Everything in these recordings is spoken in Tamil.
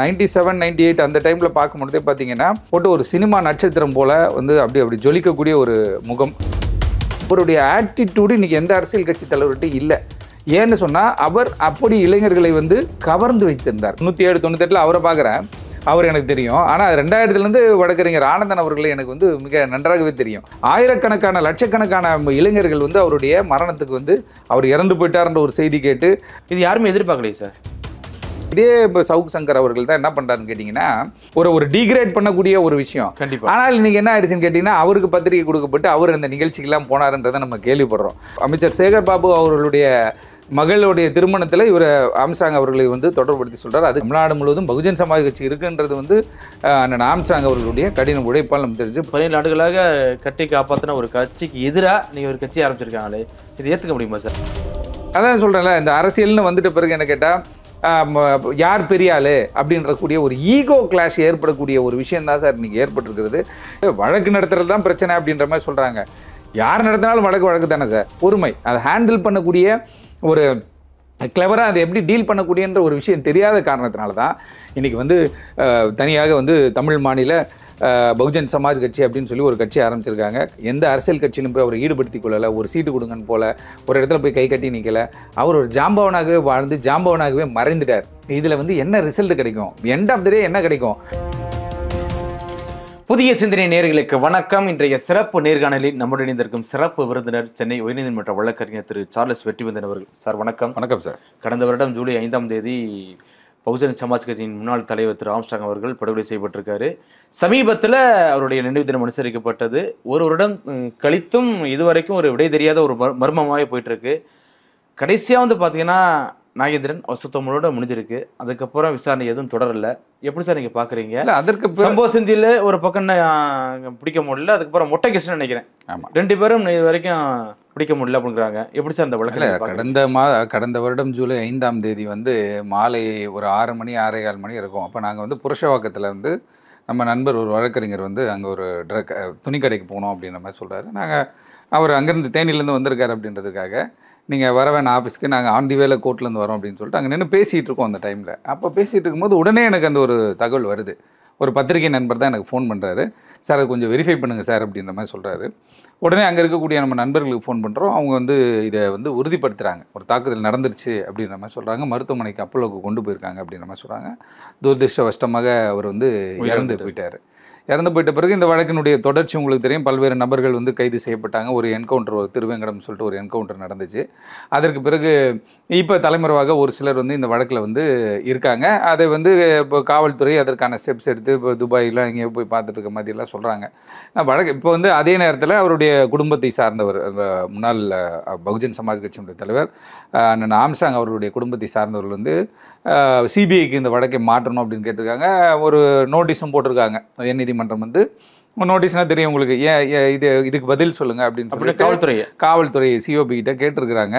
97, 98 அந்த டைமில் பார்க்கும்போதே பார்த்தீங்கன்னா போட்டு ஒரு சினிமா நட்சத்திரம் போல் வந்து அப்படி ஜொலிக்கக்கூடிய ஒரு முகம். அவருடைய ஆட்டிடியூடு இன்றைக்கி எந்த அரசியல் கட்சி தலைவர்கிட்ட இல்லை. ஏன்னு சொன்னால் அவர் அப்படி இளைஞர்களை வந்து கவர்ந்து வைத்திருந்தார். 97, 98 அவரை பார்க்குறேன், அவர் எனக்கு தெரியும். ஆனால் 2000 வழக்கறிஞர் ஆனந்தன் அவர்களை எனக்கு வந்து மிக நன்றாகவே தெரியும். ஆயிரக்கணக்கான லட்சக்கணக்கான இளைஞர்கள் வந்து அவருடைய மரணத்துக்கு வந்து அவர் இறந்து போயிட்டார்ன்ற ஒரு செய்தி கேட்டு இது யாருமே எதிர்பார்க்கலையே சார். இதே இப்போ சவுக் சங்கர் அவர்கள் தான் என்ன பண்ணுறாருன்னு கேட்டிங்கன்னா ஒரு டீக்ரேட் பண்ணக்கூடிய ஒரு விஷயம். கண்டிப்பாக. ஆனால் இன்றைக்கி என்ன ஆயிடுச்சுன்னு கேட்டிங்கன்னா அவருக்கு பத்திரிகை கொடுக்கப்பட்டு அவர் அந்த நிகழ்ச்சிக்கெல்லாம் போனாருன்றதை நம்ம கேள்விப்படுறோம். அமைச்சர் சேகர் பாபு அவர்களுடைய மகளுடைய திருமணத்தில் இவர் ஆம்ஸ்ட்ராங் அவர்களை வந்து தொடர்படுத்தி சொல்கிறார். அது தமிழ்நாடு முழுவதும் பகுஜன் சமாஜ் கட்சி இருக்குன்றது வந்து அண்ணன் ஆம்ஸ்ட்ராங் அவர்களுடைய கடின உழைப்பால் நம்ம தெரிஞ்சு 17 ஆண்டுகளாக கட்டி காப்பாற்றின ஒரு கட்சிக்கு எதிராக நீங்கள் ஒரு கட்சி ஆரம்பிச்சிருக்காங்களே, இது ஏற்றுக்க முடியுமா சார்? அதான் சொல்கிறேன்ல, இந்த அரசியல்னு வந்துட்ட பிறகு என்ன கேட்டால் யார் பெரிய ஆள் அப்படின்ற கூடிய ஒரு ஈகோ கிளாஷ் ஏற்படக்கூடிய ஒரு விஷயம் தான் சார் இன்றைக்கி ஏற்பட்டிருக்கிறது. வழக்கு நடத்துறது தான் பிரச்சனை அப்படின்ற மாதிரி சொல்கிறாங்க. யார் நடத்தினாலும் வழக்கு தானே சார். பொறுமை, அதை ஹேண்டில் பண்ணக்கூடிய ஒரு கிளவராக அதை எப்படி டீல் பண்ணக்கூடியன்ற ஒரு விஷயம் தெரியாத காரணத்தினால தான் இன்றைக்கி வந்து தனியாக வந்து தமிழ் மாநில பகுஜன் சமாஜ் கட்சி அப்படின்னு சொல்லி ஒரு கட்சி ஆரம்பிச்சிருக்காங்க. எந்த அரசியல் கட்சியிலும் போய் அவரை ஈடுபடுத்தி கொள்ளலை, ஒரு சீட்டு கொடுங்கன்னு போல் ஒரு இடத்துல போய் கை கட்டி நிற்கலை. அவர் ஒரு ஜாம்பவனாகவே வாழ்ந்து ஜாம்பவனாகவே மறைந்துட்டார். இதில் வந்து என்ன ரிசல்ட் கிடைக்கும், எண்ட் ஆஃப் த டே என்ன கிடைக்கும்? புதிய சிந்தனை நேயர்களுக்கு வணக்கம். இன்றைய சிறப்பு நேர்காணலில் நம்முடன் இணைந்திருக்கும் சிறப்பு விருந்தினர் சென்னை உயர்நீதிமன்ற வழக்கறிஞர் திரு சார்லஸ் வெற்றிவேந்தன் அவர்கள். சார் வணக்கம். வணக்கம் சார். கடந்த வருடம் ஜூலை 5ஆம் தேதி பகுஜன் சமாஜ் கட்சியின் முன்னாள் தலைவர் திரு ஆம்ஸ்ட்ராங் அவர்கள் படுகொலை செய்யப்பட்டிருக்காரு. சமீபத்தில் அவருடைய நினைவு தினம் அனுசரிக்கப்பட்டது. ஒரு வருடம் கழித்தும் இதுவரைக்கும் ஒரு விடை தெரியாத ஒரு மர்மமாகவே போயிட்டு இருக்கு. கடைசியாக வந்து பார்த்தீங்கன்னா நாகேந்திரன் வசத்தமோட முடிஞ்சிருக்கு. அதுக்கப்புறம் விசாரணை எதுவும் தொடரல. எப்படி சார் நீங்க பாக்குறீங்க? இல்ல, அதற்கு சம்பவ செந்தில ஒரு பக்கம் பிடிக்க முடியல, அதுக்கப்புறம் மொட்டை கிருஷ்ணன் நினைக்கிறேன். ஆமா, 2 பேரும் இது வரைக்கும் பிடிக்க முடியல அப்படிங்கிறாங்க. எப்படி சார் அந்த வழக்கு? கடந்த வருடம் ஜூலை 5ஆம் தேதி வந்து மாலை ஒரு 6 மணி 6:15 மணி இருக்கும். அப்போ நாங்கள் வந்து புருஷவாக்கத்தில் வந்து நம்ம நண்பர் ஒரு வழக்கறிஞர் வந்து அங்கே ஒரு துணிக்கடைக்கு போனோம் அப்படின்ற மாதிரி சொல்கிறாரு. அவர் அங்கேருந்து தேனியிலேருந்து வந்திருக்காரு அப்படின்றதுக்காக நீங்கள் வர வேணாம் ஆஃபீஸ்க்கு, நாங்கள் ஆன் தி வேலை கோர்ட்லேருந்து வரோம் அப்படின்னு சொல்லிட்டு அங்கே நின்று பேசிகிட்டு இருக்கோம். அந்த டைமில் அப்போ பேசிகிட்டு இருக்கும்போது உடனே எனக்கு அந்த ஒரு தகவல் வருது. ஒரு பத்திரிகை நண்பர் தான் எனக்கு ஃபோன் பண்ணுறாரு. சார் அது கொஞ்சம் வெரிஃபை பண்ணுங்கள் சார் அப்படின்ற மாதிரி சொல்கிறாரு. உடனே அங்கே இருக்கக்கூடிய நம்ம நண்பர்களுக்கு ஃபோன் பண்ணுறோம். அவங்க வந்து இதை வந்து உறுதிப்படுத்துகிறாங்க. ஒரு தாக்குதல் நடந்துருச்சு அப்படின்ற மாதிரி சொல்கிறாங்க. மருத்துவமனைக்கு அப்போலோக்கு கொண்டு போயிருக்காங்க அப்படின்ற மாதிரி சொல்கிறாங்க. துரதிருஷ்டவசமாக அவர் வந்து இறந்து போயிட்டார். இறந்து போயிட்ட பிறகு இந்த வழக்கினுடைய தொடர்ச்சி உங்களுக்கு தெரியும். பல்வேறு நபர்கள் வந்து கைது செய்யப்பட்டாங்க. ஒரு என்கவுண்டர், ஒரு திருவேங்கடம் சொல்லிட்டு ஒரு என்கவுண்டர் நடந்துச்சு. அதற்கு பிறகு இப்போ தலைமறைவாக ஒரு சிலர் வந்து இந்த வழக்கில் வந்து இருக்காங்க. அதை வந்து இப்போ காவல்துறை அதற்கான ஸ்டெப்ஸ் எடுத்து இப்போ துபாயெலாம் எங்கேயோ போய் பார்த்துட்டு இருக்க மாதிரிலாம் சொல்கிறாங்க. வழக்கு இப்போ வந்து அதே நேரத்தில் அவருடைய குடும்பத்தை சார்ந்தவர், முன்னாள் பகுஜன் சமாஜ் கட்சியினுடைய தலைவர் அண்ணன் ஆம்ஸ்ட்ராங் அவர்களுடைய குடும்பத்தை சார்ந்தவர்கள் வந்து சிபிஐக்கு இந்த வழக்கை மாற்றணும் அப்படின்னு கேட்டிருக்காங்க. ஒரு நோட்டீஸும் போட்டிருக்காங்க. உயர்நீதிமன்றம் வந்து நோட்டீஸ்னால் தெரியும் உங்களுக்கு, இதுக்கு பதில் சொல்லுங்கள் அப்படின்னு சொல்லி காவல்துறை சிஓபி கிட்ட கேட்டிருக்கிறாங்க.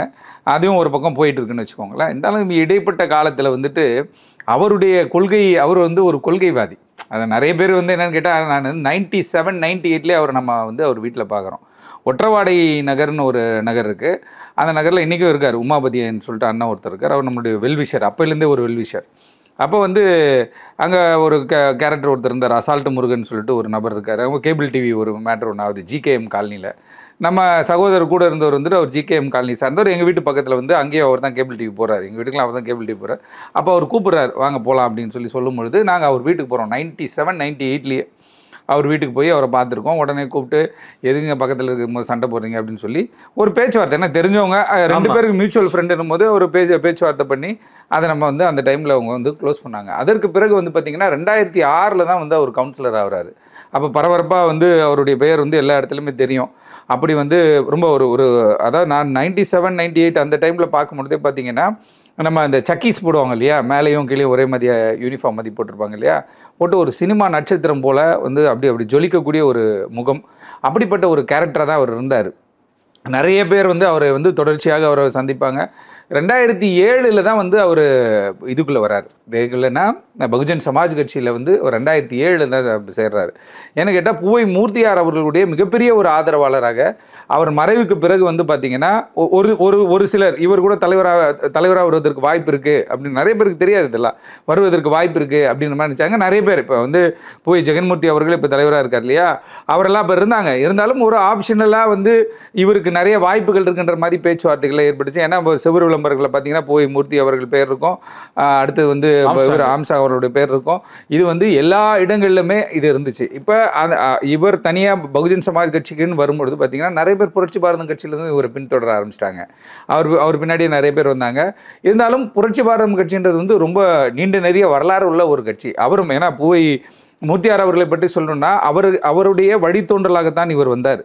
அதுவும் ஒரு பக்கம் போயிட்டு இருக்குன்னு வச்சுக்கோங்களேன். இருந்தாலும் இடைப்பட்ட காலத்தில் வந்துட்டு அவருடைய கொள்கை, அவர் வந்து ஒரு கொள்கைவாதி. அதை நிறைய பேர் வந்து என்னென்னு கேட்டால், நான் 97, 98 அவர் நம்ம வந்து அவர் வீட்டில் பார்க்குறோம். ஒற்றவாடை நகர்னு ஒரு நகர் இருக்குது. அந்த நகரில் இன்றைக்கும் இருக்கார். உமாபதியன்னு சொல்லிட்டு அண்ணன் ஒருத்தர் இருக்கார். அவர் நம்மளுடைய வெல்விஷர், அப்போலேருந்தே ஒரு வெல்விஷர். அப்போ வந்து அங்கே ஒரு கேரக்டர் ஒருத்தர் இருந்தார், அசால்ட்டு முருகன் சொல்லிட்டு ஒரு நபர் இருக்கார். அவங்க கேபிள் டிவி ஒரு மேட்ரு ஒன்று ஆகுது ஜிகேஎம் காலனியில். நம்ம சகோதரர் கூட இருந்தவர் வந்துட்டு அவர் ஜிகேஎம் காலனி சார்ந்தவர். எங்கள் வீட்டு பக்கத்தில் வந்து அங்கேயே அவர் தான் கேபிள் டிவி போகிறார். எங்கள் வீட்டுக்குலாம் அவர் தான் கேபிள் டிவி போகிறார். அப்போ அவர் கூப்பிட்றாரு, வாங்க போகலாம் அப்படின்னு சொல்லும்பொழுது நாங்கள் அவர் வீட்டுக்கு போகிறோம். 97, 98 அவர் வீட்டுக்கு போய் அவரை பார்த்துருக்கோம். உடனே கூப்பிட்டு எதுங்க பக்கத்தில் இருக்கும்போது சண்டை போடுறீங்க அப்படின்னு சொல்லி ஒரு பேச்சுவார்த்தை, என்ன தெரிஞ்சவங்க 2 பேருக்கு மியூச்சுவல் ஃப்ரெண்டுன்னும் போது ஒரு பேச்சுவார்த்தை பண்ணி அதை நம்ம வந்து அந்த டைமில் அவங்க வந்து க்ளோஸ் பண்ணாங்க. அதற்கு பிறகு வந்து பார்த்திங்கன்னா 2006 தான் வந்து அவர் கவுன்சிலர் ஆகிறாரு. அப்போ பரபரப்பாக வந்து அவருடைய பெயர் வந்து எல்லா இடத்துலையுமே தெரியும். அப்படி வந்து ரொம்ப ஒரு அதாவது நான் 97, 98 அந்த டைமில் பார்க்கும்பொழுதே பார்த்திங்கன்னா நம்ம இந்த சக்கீஸ் போடுவாங்க இல்லையா, மேலேயும் கீழே ஒரே மதிய யூனிஃபார்ம் மதி போட்டிருப்பாங்க இல்லையா, போட்டு ஒரு சினிமா நட்சத்திரம் போல் வந்து அப்படி ஜொலிக்கக்கூடிய ஒரு முகம். அப்படிப்பட்ட ஒரு கேரக்டராக தான் அவர் இருந்தார். நிறைய பேர் வந்து அவரை வந்து தொடர்ச்சியாக அவரை சந்திப்பாங்க. 2007 தான் வந்து அவர் இதுக்குள்ளே வர்றார். இல்லைன்னா பகுஜன் சமாஜ் கட்சியில் வந்து 2007 தான் சேர்றாரு. ஏன்னு கேட்டால் பூவை மூர்த்தியார் அவர்களுடைய மிகப்பெரிய ஒரு ஆதரவாளராக அவர் மறைவுக்கு பிறகு வந்து பார்த்தீங்கன்னா ஒரு சிலர் இவர் கூட தலைவராக வருவதற்கு வாய்ப்பு இருக்குது அப்படின்னு நிறைய பேருக்கு தெரியாது, இதெல்லாம் வருவதற்கு வாய்ப்பு இருக்குது அப்படின்ற மாதிரி நினச்சாங்க நிறைய பேர். இப்போ வந்து பூவை ஜெகன்மூர்த்தி அவர்கள் இப்போ தலைவராக இருக்கார் இல்லையா, அவரெல்லாம் இப்போ இருந்தாங்க. இருந்தாலும் ஒரு ஆப்ஷனலாக வந்து இவருக்கு நிறைய வாய்ப்புகள் இருக்குன்ற மாதிரி பேச்சுவார்த்தைகளை ஏற்பட்டுச்சு. ஏன்னா செவ்வறு விளம்பரங்களை பார்த்தீங்கன்னா பூவை மூர்த்தி அவர்கள் பேர் இருக்கும், அடுத்தது வந்து ஆம்ஸ்ட்ராங் அவர்களுடைய பேர் இருக்கும். இது வந்து எல்லா இடங்களிலுமே இது இருந்துச்சு. இப்போ இவர் தனியாக பகுஜன் சமாஜ் கட்சிக்குன்னு வரும்பொழுது பார்த்தீங்கன்னா நிறைய பேர் புரட்சி பாரதம் கட்சியிலேருந்து இவரை பின்தொடர ஆரம்பிச்சிட்டாங்க. அவர் பின்னாடியே நிறைய பேர் வந்தாங்க. இருந்தாலும் புரட்சி பாரதம் கட்சின்றது வந்து ரொம்ப நீண்ட நிறைய வரலாறு உள்ள ஒரு கட்சி. அவரும் ஏன்னா பூவை மூர்த்தியார் அவர்களை பற்றி சொல்லணும்னா அவருடைய வழித்தோன்றலாகத்தான் இவர் வந்தார்.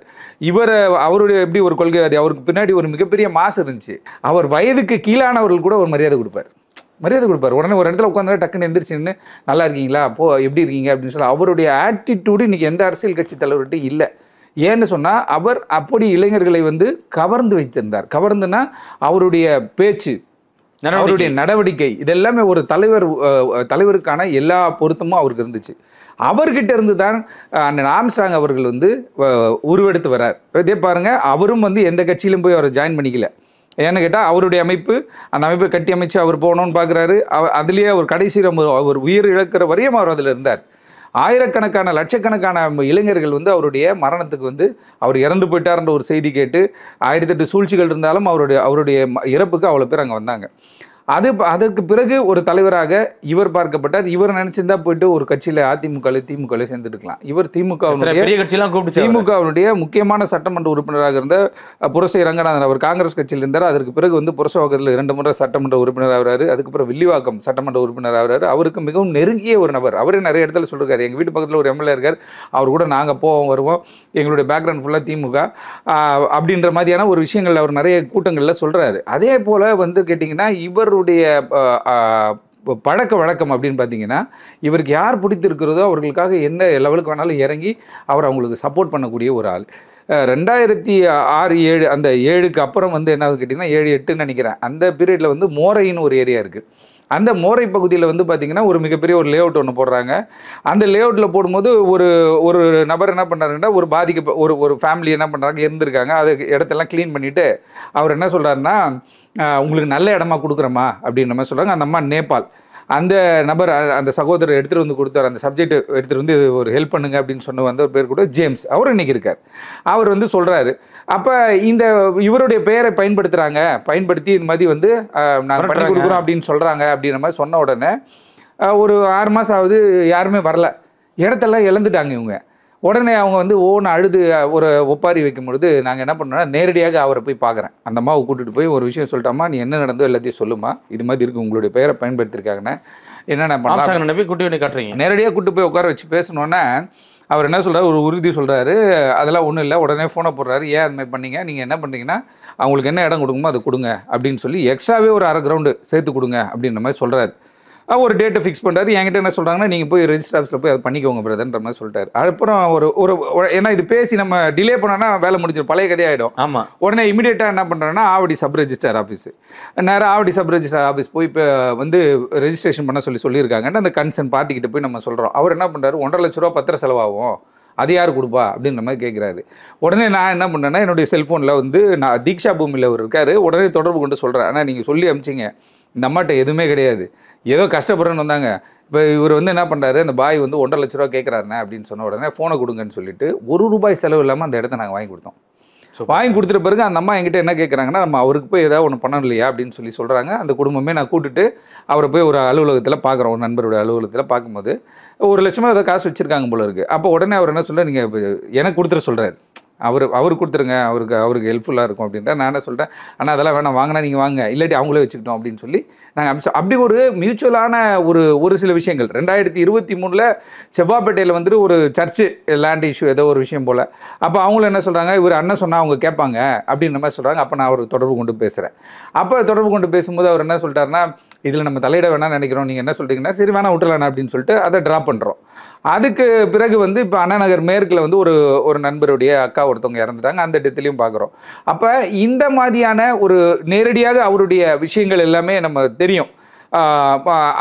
அவருடைய எப்படி ஒரு கொள்கைவாதி, அவருக்கு பின்னாடி ஒரு மிகப்பெரிய மாசு இருந்துச்சு. அவர் வயதுக்கு கீழானவர்கள் கூட ஒரு மரியாதை கொடுப்பார். உடனே ஒரு இடத்துல உட்காந்து டக்குன்னு எந்திரிச்சுன்னு நல்லா இருக்கீங்களா, எப்படி இருக்கீங்க அப்படின்னு சொல்லி அவருடைய ஆட்டிடியூடு இன்னைக்கு எந்த அரசியல் கட்சி தலைவர்கிட்ட இல்லை. ஏன்னு சொன்னால் அவர் அப்படி இளைஞர்களை வந்து கவர்ந்து வைத்திருந்தார். கவர்ந்துன்னா அவருடைய பேச்சு, அவருடைய நடவடிக்கை, இதெல்லாமே ஒரு தலைவருக்கான எல்லா பொருத்தமும் அவருக்கு இருந்துச்சு. அவர்கிட்ட இருந்து தான் அண்ணன் ஆம்ஸ்ட்ராங் அவர்கள் வந்து உருவெடுத்து வர்றார். இதே பாருங்க, அவரும் வந்து எந்த கட்சியிலும் போய் அவரை ஜாயின் பண்ணிக்கல. ஏன்னு கேட்டால் அவருடைய அந்த அமைப்பை கட்டி அமைச்சு அவர் போகணும்னு பார்க்குறாரு. அதுலேயே அவர் கடைசி அவர் உயிர் இழக்கிற வரையும் அவர் அதில் இருந்தார். ஆயிரக்கணக்கான லட்சக்கணக்கான இளைஞர்கள் வந்து அவருடைய மரணத்துக்கு வந்து அவர் இறந்து போயிட்டார்ன்ற ஒரு செய்தி கேட்டு 1008 சூழ்ச்சிகள் இருந்தாலும் அவருடைய இறப்புக்கு அவ்வளோ பேர் அங்கே வந்தாங்க. அதற்கு பிறகு ஒரு தலைவராக இவர் பார்க்கப்பட்டார். இவர் நினைச்சிருந்தா போயிட்டு ஒரு கட்சியில் திமுக சேர்ந்துருக்கலாம். இவர் திமுகவுடைய முக்கியமான சட்டமன்ற உறுப்பினராக இருந்த புரசை ரங்கநாதன் அவர் காங்கிரஸ் கட்சியில் இருந்தார். அதற்கு பிறகு வந்து புரசவாக்கத்தில் 2 முறை சட்டமன்ற உறுப்பினர் ஆகிறாரு. அதுக்கப்புறம் வில்லிவாக்கம் சட்டமன்ற உறுப்பினர் ஆகிறாரு. அவருக்கு மிகவும் நெருங்கிய ஒரு நபர். அவரே நிறைய இடத்துல சொல்லிருக்காரு, எங்கள் வீட்டு பக்கத்தில் ஒரு எம்எல்ஏ இருக்கார், அவர் கூட நாங்கள் வருவோம், எங்களுடைய பேக்ரவுண்ட் ஃபுல்லாக திமுக அப்படின்ற மாதிரியான ஒரு விஷயங்கள் அவர் நிறைய கூட்டங்களில் சொல்கிறாரு. அதே போல் வந்து கேட்டிங்கன்னா இவருடைய பழக்க வழக்கம் அப்படின்னு பார்த்தீங்கன்னா இவருக்கு யார் பிடித்திருக்கிறதோ அவர்களுக்காக என்ன லெவலுக்கு வேணாலும் இறங்கி அவர் அவங்களுக்கு சப்போர்ட் பண்ணக்கூடிய ஒரு ஆள். 2006-7 அந்த 7க்கு அப்புறம் வந்து என்ன கேட்டிங்கன்னா 7-8 நினைக்கிறேன், அந்த பீரியடில் வந்து மோரைன்னு ஒரு ஏரியா இருக்குது. அந்த மோரை பகுதியில் வந்து பார்த்திங்கன்னா ஒரு மிகப்பெரிய ஒரு லேஅவுட் ஒன்று போடுறாங்க. அந்த லேஅவுட்டில் போடும்போது ஒரு நபர் என்ன பண்ணுறாருன்னா ஒரு ஃபேமிலி என்ன பண்ணுறாங்க இருந்திருக்காங்க. அது இடத்தெல்லாம் க்ளீன் பண்ணிவிட்டு அவர் என்ன சொல்கிறாருன்னா, உங்களுக்கு நல்ல இடமா கொடுக்குறோமா அப்படின்ற மாதிரி சொல்கிறாங்க. அந்த அம்மா நேபாள். அந்த நபர் அந்த சகோதரர் எடுத்துகிட்டு வந்து கொடுத்தார், அந்த சப்ஜெக்ட் எடுத்துகிட்டு வந்து இது ஒரு ஹெல்ப் பண்ணுங்க அப்படின்னு சொன்ன வந்து ஒரு பேர் கூட ஜேம்ஸ், அவர் இன்றைக்கி இருக்கார். அவர் வந்து சொல்கிறாரு, அப்போ இவருடைய பெயரை பயன்படுத்தி இந்த மாதிரி வந்து நாங்கள் பண்ணி கொடுக்குறோம் அப்படின்னு சொல்கிறாங்க அப்படின்ற மாதிரி சொன்ன உடனே ஒரு 6 மாதம் ஆகுது, யாருமே வரல, இடத்தெல்லாம் இழந்துட்டாங்க இவங்க. உடனே அவங்க வந்து அழுது ஒரு ஒப்பாரி வைக்கும் பொழுது நாங்கள் என்ன பண்ணோம்னா நேரடியாக அவரை போய் பார்க்குறேன். அந்த அம்மாவை கூட்டிகிட்டு போய் ஒரு விஷயம் சொல்லிட்டாமா, நீ என்ன நடந்தோ எல்லாத்தையும் சொல்லுமா, இது மாதிரி இருக்குது, உங்களுடைய பெயரை பயன்படுத்தியிருக்காங்கன்னா என்னென்ன பண்ணலாம் போய் கூட்டி காட்டுறீங்க. நேரடியாக கூப்பிட்டு போய் உட்கார வச்சு பேசணுன்னே அவர் என்ன சொல்கிறார், ஒரு உறுதி சொல்கிறாரு, அதெல்லாம் ஒன்றும் இல்லை. உடனே ஃபோனை போடுறாரு, ஏன் அது மாதிரி பண்ணீங்க, நீங்கள் என்ன பண்ணுறீங்கன்னா அவங்களுக்கு என்ன இடம் கொடுக்குமோ அதை கொடுங்க அப்படின்னு சொல்லி எக்ஸ்ட்ராவே ஒரு 1/2 கிரவுண்டு சேர்த்து கொடுங்க அப்படின்ற மாதிரி சொல்கிறாரு. ஒரு டேட்டை ஃபிக்ஸ் பண்ணுறாரு. என்கிட்ட என்ன சொல்கிறாங்கன்னா, நீங்கள் போய் ரெஜிஸ்டர் ஆஃபீஸில் போய் அதை பண்ணிக்கோங்க பிரதர்ன்ற மாதிரி சொல்லிட்டாரு. அப்புறம் ஏன்னா இது பேசி நம்ம டிலே பண்ணோன்னா வேலை முடிஞ்சிடும், பழைய கதையாகிடும். ஆமாம். உடனே இமீடியட்டாக என்ன பண்ணுறேன்னா ஆவடி சப் ரெஜிஸ்டர் ஆஃபீஸு, நேராக ஆவடி சப் ரெஜிஸ்டர் ஆஃபீஸ் போய் இப்போ வந்து ரெஜிஸ்ட்ரேஷன் பண்ண சொல்லியிருக்காங்கன்னு அந்த கன்சர்ன் பார்ட்டிக்கிட்ட போய் நம்ம சொல்கிறோம். அவர் என்ன பண்ணுறாரு, 1.5 லட்ச ரூபா பத்திர செலவாகும், அது யார் கொடுப்பா அப்படின்ற மாதிரி கேட்குறாரு. உடனே நான் என்ன பண்ணேன்னா என்னுடைய செல்ஃபோனில் வந்து நான் தீக்ஷா பூமியில் அவர் இருக்கார், உடனே தொடர்பு கொண்டு சொல்கிறேன். ஆனால் நீங்கள் சொல்லி அனுப்பிச்சிங்க, இந்த அம்மாட்ட எதுவுமே கிடையாது, ஏதோ கஷ்டப்படுறேன்னு வந்தாங்க. இப்போ இவர் வந்து என்ன பண்ணுறாரு, அந்த பாய் வந்து 1.5 லட்ச ரூபா கேட்குறாருண்ணே அப்படின்னு சொன்ன உடனே ஃபோனை கொடுங்கன்னு சொல்லிட்டு ₹1 செலவு இல்லாமல் அந்த இடத்த நாங்கள் வாங்கி கொடுத்தோம். வாங்கி கொடுத்துட்ட பிறகு அந்த அம்மா என்கிட்ட என்ன கேட்குறாங்கன்னா, நம்ம அவருக்கு போய் ஏதாவது ஒன்று பண்ணணும் இல்லையா அப்படின்னு சொல்கிறாங்க. அந்த குடும்பமே நான் கூப்பிட்டுட்டு அவரை போய் ஒரு அலுவலகத்தில் பார்க்குறோம், ஒரு நண்பருடைய அலுவலகத்தில் பார்க்கும்போது 1 லட்சமாக ஏதோ காசு வச்சுருக்காங்க போல இருக்குது. அப்போ உடனே அவர் என்ன சொல்கிறார், நீங்கள் எனக்கு கொடுத்துட சொல்கிறார், அவர் கொடுத்துருங்க, அவருக்கு ஹெல்ப்ஃபுல்லாக இருக்கும் அப்படின்ட்டு. நான் என்ன சொல்கிறேன், ஆனால் அதெல்லாம் வேணாம், வாங்கினா நீங்கள் வாங்க, இல்லாட்டி அவங்களே வச்சுக்கிட்டோம் அப்படின்னு சொல்லி நாங்கள் அமிச்சோம். அப்படி ஒரு மியூச்சுவலான ஒரு சில விஷயங்கள் 2023 செவ்வாப்பேட்டையில் வந்துட்டு ஒரு சர்ச்சு லேண்ட் இஷ்யூ ஏதோ ஒரு விஷயம் போல். அப்போ அவங்களும் என்ன சொல்கிறாங்க, இவர் அண்ணன் சொன்னால் அவங்க கேட்பாங்க அப்படின்ற மாதிரி சொல்கிறாங்க. அப்போ நான் அவர் தொடர்பு கொண்டு பேசுகிறேன். அப்போ தொடர்பு கொண்டு பேசும்போது அவர் என்ன சொல்லிட்டாருன்னா, இதில் நம்ம தலையிட வேணாம்னு நினைக்கிறோம், நீங்கள் என்ன சொல்கிறீங்கன்னா சரி வேணா விட்டுலாண்ணா அப்படின்னு சொல்லிட்டு அதை ட்ராப் பண்ணுறோம். அதுக்கு பிறகு வந்து இப்போ அண்ணா நகர் மேற்கில் வந்து ஒரு நண்பருடைய அக்கா ஒருத்தவங்க இறந்துட்டாங்க, அந்த டெத்துலையும் பார்க்குறோம். அப்போ இந்த மாதிரியான ஒரு நேரடியாக அவருடைய விஷயங்கள் எல்லாமே நம்ம தெரியும்.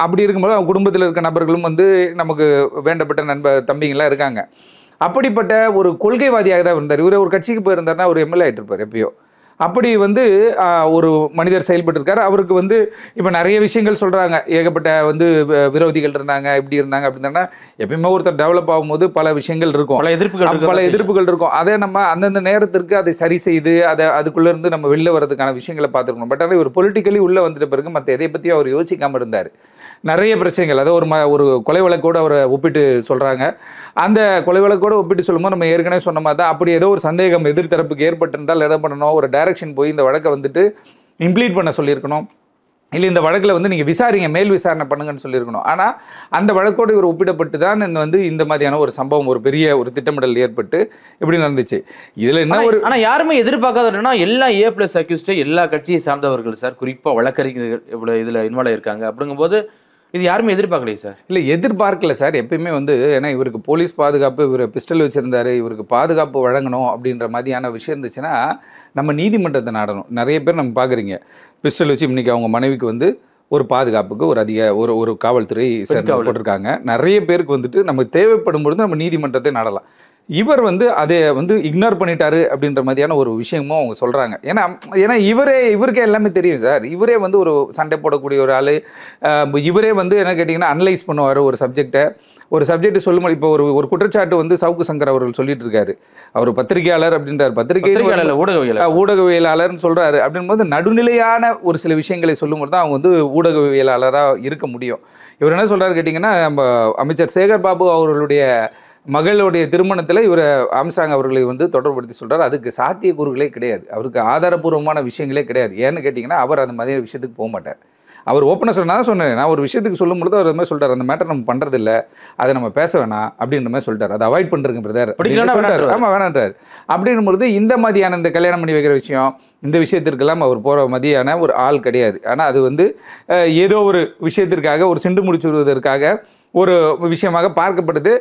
அப்படி இருக்கும்போது அவங்க குடும்பத்தில் இருக்க நபர்களும் வந்து நமக்கு வேண்டப்பட்ட தம்பிங்களாம் இருக்காங்க. அப்படிப்பட்ட ஒரு கொள்கைவாதியாக தான் இருந்தார். இவர் ஒரு கட்சிக்கு போயிருந்தாருன்னா ஒரு எம்எல்ஏ ஆகிட்டு இருப்பார் எப்பயோ. அப்படி வந்து ஒரு மனிதர் செயல்பட்டிருக்காரு. அவருக்கு வந்து இப்போ நிறைய விஷயங்கள் சொல்கிறாங்க, ஏகப்பட்ட வந்து விரோதிகள் இருந்தாங்க, இப்படி இருந்தாங்க அப்படி இருந்தாங்கன்னா, எப்பயுமே ஒருத்தர் டெவலப் ஆகும்போது பல விஷயங்கள் இருக்கும், பல எதிர்ப்புகள் இருக்கும். அதை நம்ம அந்தந்த நேரத்திற்கு அதை சரி செய்து அதை அதுக்குள்ளேருந்து நம்ம வெளில வர்றதுக்கான விஷயங்களை பார்த்துருக்கணும். பட் ஆனால் இவர் பொலிட்டிக்கலி உள்ளே வந்துட்ட பிறகு மற்ற எதை பற்றியும் அவர் யோசிக்காமல் இருந்தார். நிறைய பிரச்சனைகள், அதாவது ஒரு கொலை வழக்கோடு அவரை ஒப்பிட்டு சொல்கிறாங்க. அந்த கொலை வழக்கோடு ஒப்பிட்டு சொல்லும்போது நம்ம ஏற்கனவே சொன்ன மாதிரி தான், அப்படி ஏதோ ஒரு சந்தேகம் எதிர்த்தரப்புக்கு ஏற்பட்டிருந்தால் என்ன பண்ணணும், ஒரு டைரக்ஷன் போய் இந்த வழக்கை வந்துட்டு இம்ப்ளீட் பண்ண சொல்லியிருக்கணும், இல்லை இந்த வழக்கில் வந்து நீங்கள் விசாரிங்க, மேல் விசாரணை பண்ணுங்கன்னு சொல்லியிருக்கணும். ஆனால் அந்த வழக்கோடு இவர் ஒப்பிடப்பட்டு தான் இந்த மாதிரியான ஒரு சம்பவம், ஒரு பெரிய ஒரு திட்டமிடல் ஏற்பட்டு இப்படி நடந்துச்சு. இதில் என்ன ஒரு ஆனால் யாருமே எதிர்பார்க்காத எல்லா A+ அக்யூஸ்டே எல்லா கட்சியை சார்ந்தவர்கள் சார், குறிப்பாக வழக்கறிஞர்கள் இவ்வளோ இதில் இன்வால்வ் ஆயிருக்காங்க அப்படிங்கும்போது இது யாருமே எதிர்பார்க்கலையே சார். இல்லை எதிர்பார்க்கல சார். எப்பயுமே வந்து ஏன்னா இவருக்கு போலீஸ் பாதுகாப்பு, இவர் பிஸ்டல் வச்சுருந்தாரு, இவருக்கு பாதுகாப்பு வழங்கணும் அப்படின்ற மாதிரியான விஷயம் இருந்துச்சுன்னா நம்ம நீதிமன்றத்தை நாடணும். நிறைய பேர் நம்ம பார்க்குறீங்க, பிஸ்டல் வச்சு இன்றைக்கி அவங்க மனைவிக்கு வந்து ஒரு பாதுகாப்புக்கு ஒரு காவல்துறை போட்டிருக்காங்க. நிறைய பேருக்கு வந்துட்டு நமக்கு தேவைப்படும் பொழுது நம்ம நீதிமன்றத்தை நாடலாம். இவர் வந்து அதை வந்து இக்னோர் பண்ணிட்டாரு அப்படின்ற மாதிரியான ஒரு விஷயமும் அவங்க சொல்கிறாங்க. ஏன்னா இவருக்கே எல்லாமே தெரியும் சார். இவரே வந்து ஒரு சண்டை போடக்கூடிய ஒரு ஆள். இவரே வந்து என்ன கேட்டிங்கன்னா அனலைஸ் பண்ணுவார் ஒரு சப்ஜெக்ட் சொல்லும்போது. இப்போ ஒரு குற்றச்சாட்டு வந்து சவுக்கு சங்கர் அவர்கள் சொல்லிட்டு இருக்காரு, அவர் பத்திரிகையாளர் அப்படின்றார், ஊடகவியலாளர்னு சொல்கிறாரு. அப்படின்போது நடுநிலையான ஒரு சில விஷயங்களை சொல்லும்போது தான் அவங்க வந்து ஊடகவியலாளராக இருக்க முடியும். இவர் என்ன சொல்கிறாரு கேட்டிங்கன்னா, நம்ம அமைச்சர் சேகர் பாபு அவர்களுடைய மகளுடைய திருமணத்தில் இவர் ஆம்ஸ்ட்ராங் அவர்களை வந்து தொடர்புபடுத்தி சொல்கிறார். அதுக்கு சாத்தியக்கூறுகளே கிடையாது, அவருக்கு ஆதாரபூர்வமான விஷயங்களே கிடையாது. ஏன்னு கேட்டிங்கன்னா அவர் அந்த மாதிரி விஷயத்துக்கு போக மாட்டார். அவர் ஓப்பனாக சொன்னேன், நான் ஒரு விஷயத்துக்கு சொல்லும்போது அவர் மாதிரி சொல்லிட்டார், அந்த மேட்டர் நம்ம பண்ணுறதில்ல, அதை நம்ம பேச வேணாம் அப்படின்ற மாதிரி சொல்லிட்டார். அதை அவாய்ட் பண்ணுறங்க பிரதர். ஆமாம் வேணான்றார். அப்படின்னும்போது இந்த மாதிரியான இந்த கல்யாணம் பண்ணி வைக்கிற விஷயம், இந்த விஷயத்திற்கெல்லாம் அவர் போகிற மாதிரியான ஒரு ஆள் கிடையாது. ஆனால் அது வந்து ஏதோ ஒரு விஷயத்திற்காக, ஒரு சிண்டு முடிச்சு விடுவதற்காக ஒரு விஷயமாக பார்க்கப்படுது.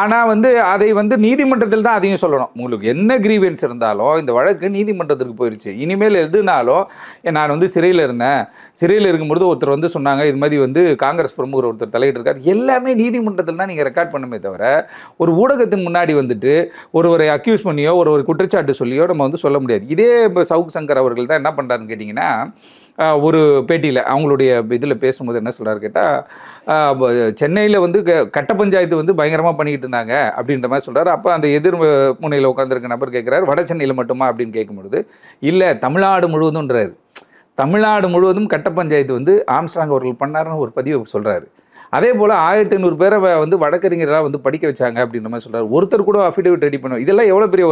ஆனால் வந்து அதை வந்து நீதிமன்றத்தில் தான் அதையும் சொல்லணும். உங்களுக்கு என்ன கிரீவன்ஸ் இருந்தாலும் இந்த வழக்கு நீதிமன்றத்திற்கு போயிடுச்சு. இனிமேல் எதுனாலும் நான் வந்து சிறையில் இருக்கும்பொழுது ஒருத்தர் வந்து சொன்னாங்க, இது மாதிரி வந்து காங்கிரஸ் பிரமுகர் ஒருத்தர் தலையிட்டிருக்கார், எல்லாமே நீதிமன்றத்தில் தான் நீங்கள் ரெக்கார்ட் பண்ணுமே தவிர ஒரு ஊடகத்தின் முன்னாடி வந்துட்டு ஒருவரை அக்யூஸ் பண்ணியோ ஒரு குற்றச்சாட்டு சொல்லியோ நம்ம வந்து சொல்ல முடியாது. இதே இப்போ சவுக் சங்கர் அவர்கள் தான் என்ன பண்ணுறாருன்னு கேட்டிங்கன்னா, ஒரு பேட்டியில் அவங்களுடைய இதில் பேசும்போது என்ன சொல்கிறாரு கேட்டால், சென்னையில் வந்து கட்ட பஞ்சாயத்து வந்து பயங்கரமாக பண்ணிக்கிட்டு இருந்தாங்க அப்படின்ற மாதிரி சொல்கிறார். அப்போ அந்த எதிர் முனையில் உட்காந்துருக்க நபர் கேட்குறாரு, வட சென்னையில் மட்டுமா அப்படின்னு கேட்கும்பொழுது, இல்லை தமிழ்நாடு முழுவதும்ன்றாரு. தமிழ்நாடு முழுவதும் கட்ட பஞ்சாயத்து வந்து ஆம்ஸ்ட்ராங் அவர்கள் பண்ணாருன்னு ஒரு பதிவு சொல்கிறாரு. அதே போல் 1500 பேரை வந்து வழக்கறிஞராக வந்து படிக்க வச்சாங்க அப்படின்ற மாதிரி சொல்கிறார். ஒருத்தர் கூட அஃபிடேவிட் ரெடி பண்ணுவோம். இதெல்லாம் எவ்வளோ பெரிய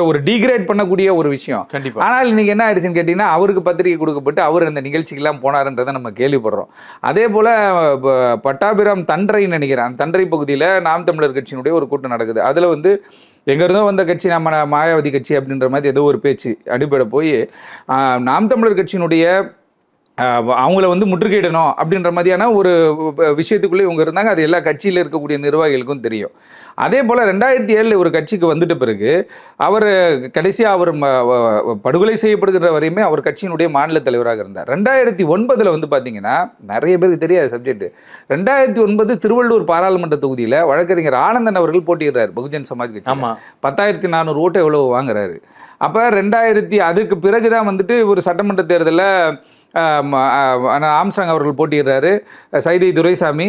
ஒரு டிகிரேட் பண்ணக்கூடிய ஒரு விஷயம். கண்டிப்பாக. ஆனால் இன்றைக்கி என்ன ஆயிடுச்சுன்னு கேட்டிங்கன்னா, அவருக்கு பத்திரிகை கொடுக்கப்பட்டு அவர் அந்த நிகழ்ச்சிக்கெல்லாம் போனாருன்றதை நம்ம கேள்விப்படுறோம். அதே போல் பட்டாபிராம் தண்டரைன்னு நினைக்கிறேன், அந்த தண்டரை பகுதியில் நாம் தமிழர் கட்சியினுடைய ஒரு கூட்டம் நடக்குது. அதில் வந்து எங்கேருந்தோ வந்த கட்சி, நம்ம மாயாவதி கட்சி அப்படின்ற மாதிரி ஏதோ ஒரு பேச்சு அடிப்படை போய் நாம் தமிழர் கட்சியினுடைய அவங்கள வந்து முற்றுகையிடணும் அப்படின்ற மாதிரியான ஒரு விஷயத்துக்குள்ளே இவங்க இருந்தாங்க. அது எல்லா கட்சியில் இருக்கக்கூடிய நிர்வாகிகளுக்கும் தெரியும். அதே போல் 2007 ஒரு கட்சிக்கு வந்துட்ட பிறகு அவர் கடைசியாக அவர் படுகொலை செய்யப்படுகிற வரையுமே அவர் கட்சியினுடைய மாநில தலைவராக இருந்தார். 2009 வந்து பார்த்தீங்கன்னா, நிறைய பேருக்கு தெரியாத சப்ஜெக்ட், 2009 திருவள்ளூர் பாராளுமன்ற தொகுதியில் வழக்கறிஞர் ஆனந்தன் அவர்கள் போட்டியிடுறார் பகுஜன் சமாஜ் கட்சி. 10,400 ஓட்டு எவ்வளோ வாங்குறாரு. அப்போ அதுக்கு பிறகு தான் வந்துட்டு ஒரு சட்டமன்ற தேர்தலில் ஆம்ஸ்ட்ராங் அவர்கள் போட்டியிடுறாரு. சைதை துரைசாமி